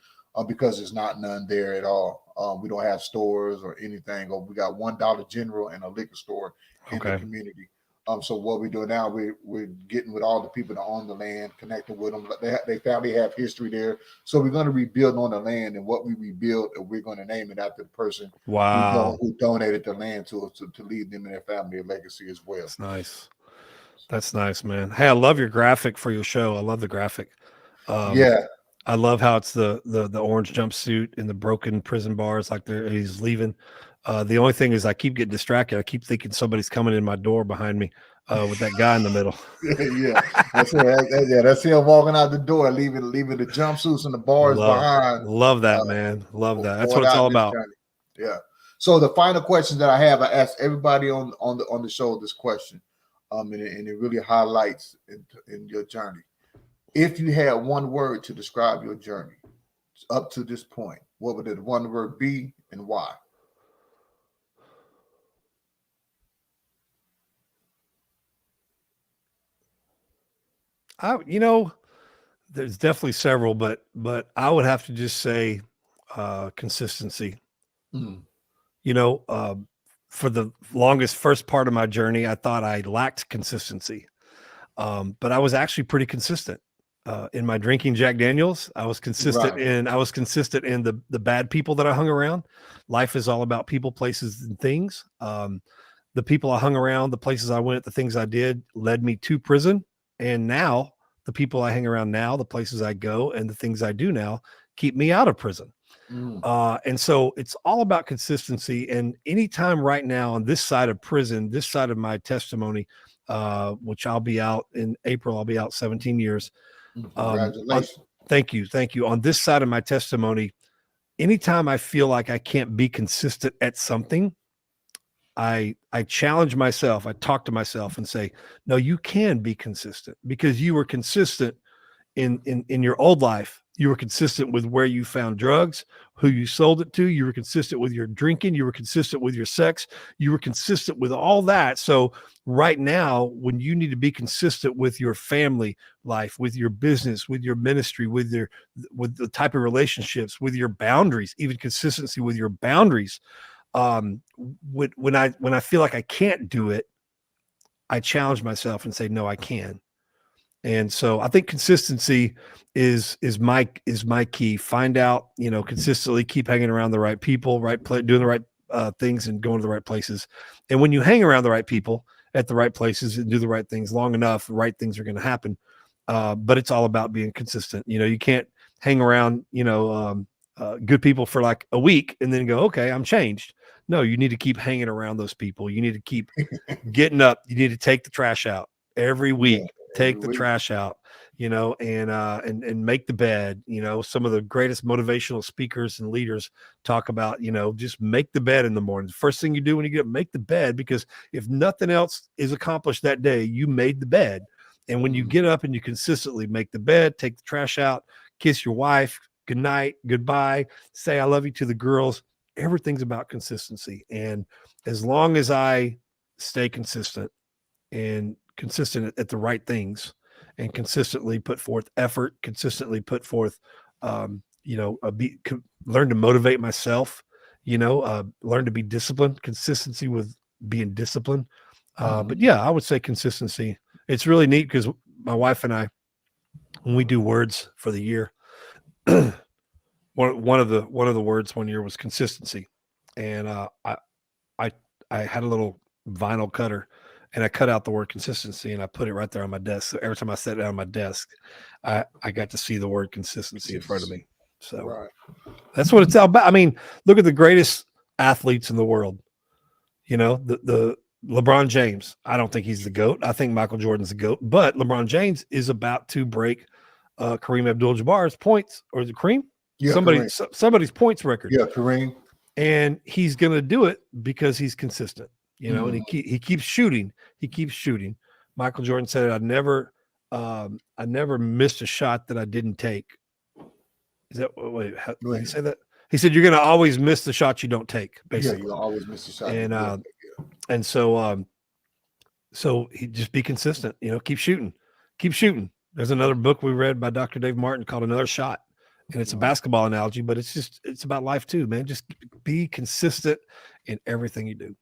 because there's not none there at all. We don't have stores or anything. We got $1 General and a liquor store in the community. So what we're doing now, we're getting with all the people that own the land, connecting with them. They family have history there. So we're going to rebuild on the land, and what we rebuild, we're going to name it after the person who donated the land to us to leave them and their family a legacy as well. That's nice. That's nice, man. Hey, I love your graphic for your show. I love the graphic. I love how it's the orange jumpsuit and the broken prison bars, like he's leaving. The only thing is I keep getting distracted. I keep thinking somebody's coming in my door behind me with that guy in the middle. That's him walking out the door, leaving the jumpsuits and the bars behind. Love that, man. Love that. That's what it's all about. Journey. Yeah. So the final question that I have, I ask everybody on the show this question. And it really highlights in your journey. If you had one word to describe your journey up to this point, what would that one word be and why? There's definitely several, but I would have to just say consistency. For the longest first part of my journey, I thought I lacked consistency. But I was actually pretty consistent in my drinking Jack Daniels. I was consistent in the bad people that I hung around. Life is all about people, places, and things. The people I hung around, the places I went, the things I did led me to prison. And now the people I hang around now, the places I go, and the things I do now keep me out of prison. And so it's all about consistency. And anytime right now on this side of prison, this side of my testimony, which I'll be out in April, I'll be out 17 years. Congratulations. Thank you. On this side of my testimony, anytime I feel like I can't be consistent at something, I challenge myself. I talk to myself and say, no, you can be consistent because you were consistent in your old life. You were consistent with where you found drugs, who you sold it to. You were consistent with your drinking. You were consistent with your sex. You were consistent with all that. So right now, when you need to be consistent with your family life, with your business, with your ministry, with the type of relationships, with your boundaries, even consistency with your boundaries. When I feel like I can't do it, I challenge myself and say, no, I can. And so I think consistency is my key. Find out, consistently keep hanging around the right people, doing the right things and going to the right places. And when you hang around the right people at the right places and do the right things long enough, the right things are going to happen. But it's all about being consistent. You can't hang around, good people for like a week and then go, okay, I'm changed. No, you need to keep hanging around those people. You need to keep getting up. You need to take the trash out every week. Take the trash out, you know, and make the bed. You know, some of the greatest motivational speakers and leaders talk about, you know, just make the bed in the morning. The first thing you do when you get up, make the bed, because if nothing else is accomplished that day, you made the bed. And when you get up and you consistently make the bed, take the trash out, kiss your wife, good night, goodbye, say I love you to the girls, everything's about consistency. And as long as I stay consistent and consistent at the right things and consistently put forth effort, consistently put forth, you know, learn to motivate myself, you know, learn to be disciplined, consistency with being disciplined. But yeah, I would say consistency. It's really neat because my wife and I, when we do words for the year, one of the words one year was consistency. And I had a little vinyl cutter and I cut out the word consistency and I put it right there on my desk. So every time I sat down on my desk, I got to see the word consistency in front of me. So that's what it's all about. I mean, look at the greatest athletes in the world. You know, the LeBron James. I don't think he's the GOAT. I think Michael Jordan's the GOAT, but LeBron James is about to break Kareem Abdul-Jabbar's points, or is it Kareem? Yeah, somebody's points record. Yeah, Kareem. And he's going to do it because he's consistent. You know, and he keeps shooting. He keeps shooting. Michael Jordan said, I never missed a shot that I didn't take. Is that, wait, how did he say that? He said, you're going to always miss the shot you don't take, basically. Yeah, you'll always miss the shot. And so he just be consistent, you know, keep shooting. There's another book we read by Dr. Dave Martin called Another Shot. And it's a basketball analogy, but it's about life too, man. Just be consistent in everything you do.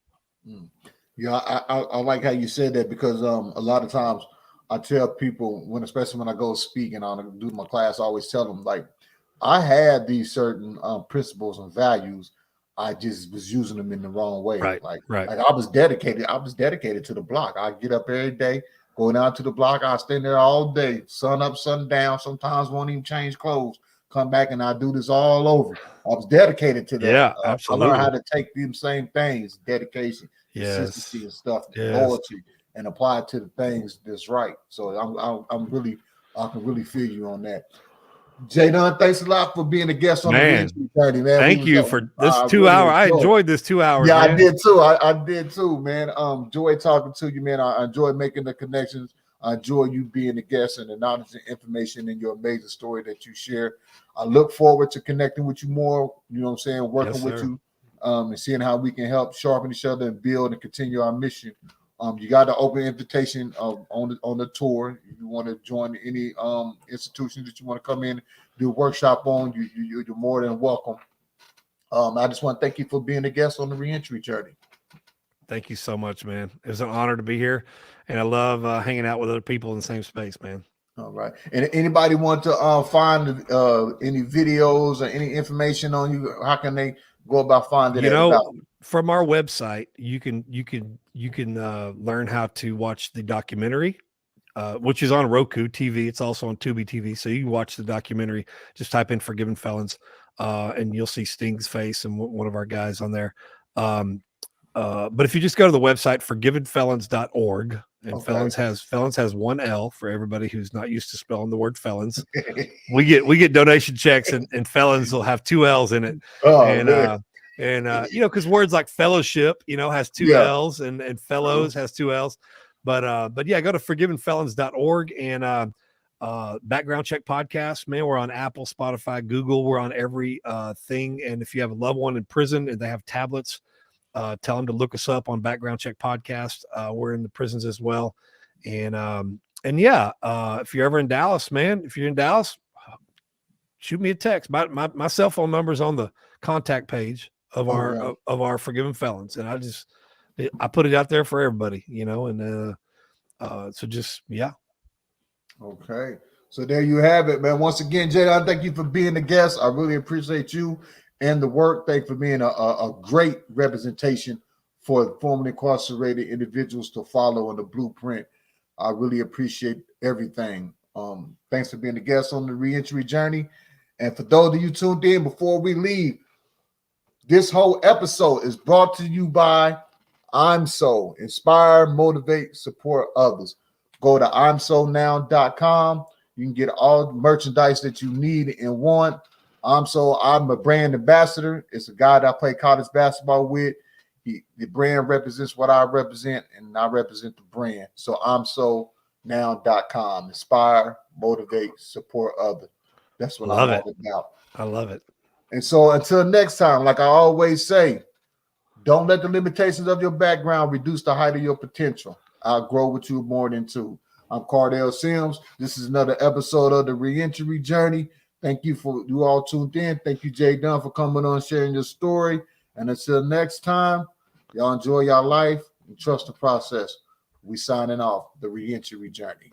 Yeah, I like how you said that, because a lot of times I tell people, especially when I go speak and I do my class, I always tell them, like, I had these certain principles and values. I just was using them in the wrong way. Right. Like I was dedicated to the block. I get up every day, go down to the block. I stay there all day, sun up, sun down. Sometimes won't even change clothes. Come back and I do this all over. I was dedicated to that. Yeah, absolutely. I learned how to take them same things, dedication, consistency, and stuff, loyalty, and apply it to the things that's right. So I can really feel you on that. Jadon, thanks a lot for being a guest on the Reentry Journey, man. Thank you for this 2 hour. I enjoyed this 2 hours. Yeah, man. I did too. I did too, man. Enjoyed talking to you, man. I enjoyed making the connections. I enjoy you being a guest and the knowledge and information and your amazing story that you share. I look forward to connecting with you more, you know what I'm saying, working with you and seeing how we can help sharpen each other and build and continue our mission. You got an open invitation on the tour. If you want to join any institutions that you want to come in, do a workshop on, you're more than welcome. I just want to thank you for being a guest on the Reentry Journey. Thank you so much, man. It was an honor to be here, and I love hanging out with other people in the same space, man. All right. And anybody want to find any videos or any information on you? How can they go about finding it? You know, from our website, you can learn how to watch the documentary, which is on Roku TV. It's also on Tubi TV, so you can watch the documentary. Just type in "Forgiven Felons," and you'll see Sting's face and one of our guys on there. But if you just go to the website, forgivenfelons.org, and felons has one L for everybody who's not used to spelling the word felons. we get donation checks and felons will have two L's in it. You know, because words like fellowship, you know, has two L's and fellows has two L's. But yeah, go to forgivenfelons.org and Background Check Podcast. Man, we're on Apple, Spotify, Google. We're on every thing. And if you have a loved one in prison and they have tablets, tell them to look us up on Background Check Podcast. We're in the prisons as well. And yeah, if you're ever in Dallas, man, if you're in Dallas, shoot me a text. My cell phone number is on the contact page of our Forgiven Felons. And I put it out there for everybody, you know, and so just, yeah. Okay. So there you have it, man. Once again, Jada, thank you for being the guest. I really appreciate you and the work. Thank you for being a great representation for formerly incarcerated individuals to follow on the blueprint. I really appreciate everything. Thanks for being the guest on the Reentry Journey. And for those of you tuned in, before we leave, this whole episode is brought to you by I'm So. Inspire, motivate, support others. Go to I'mSoNow.com. You can get all the merchandise that you need and want. I'm a brand ambassador. It's a guy that I play college basketball with. The brand represents what I represent, and I represent the brand. So I'mSoNow.com. Inspire, motivate, support others. That's what I'm all about. I love it. And so until next time, like I always say, don't let the limitations of your background reduce the height of your potential. I'll grow with you more than two. I'm Cardell Sims. This is another episode of the Reentry Journey. Thank you for you all tuned in. Thank you, Jay Dunn, for coming on, sharing your story. And until next time, y'all enjoy your life and trust the process. We signing off the Reentry Journey.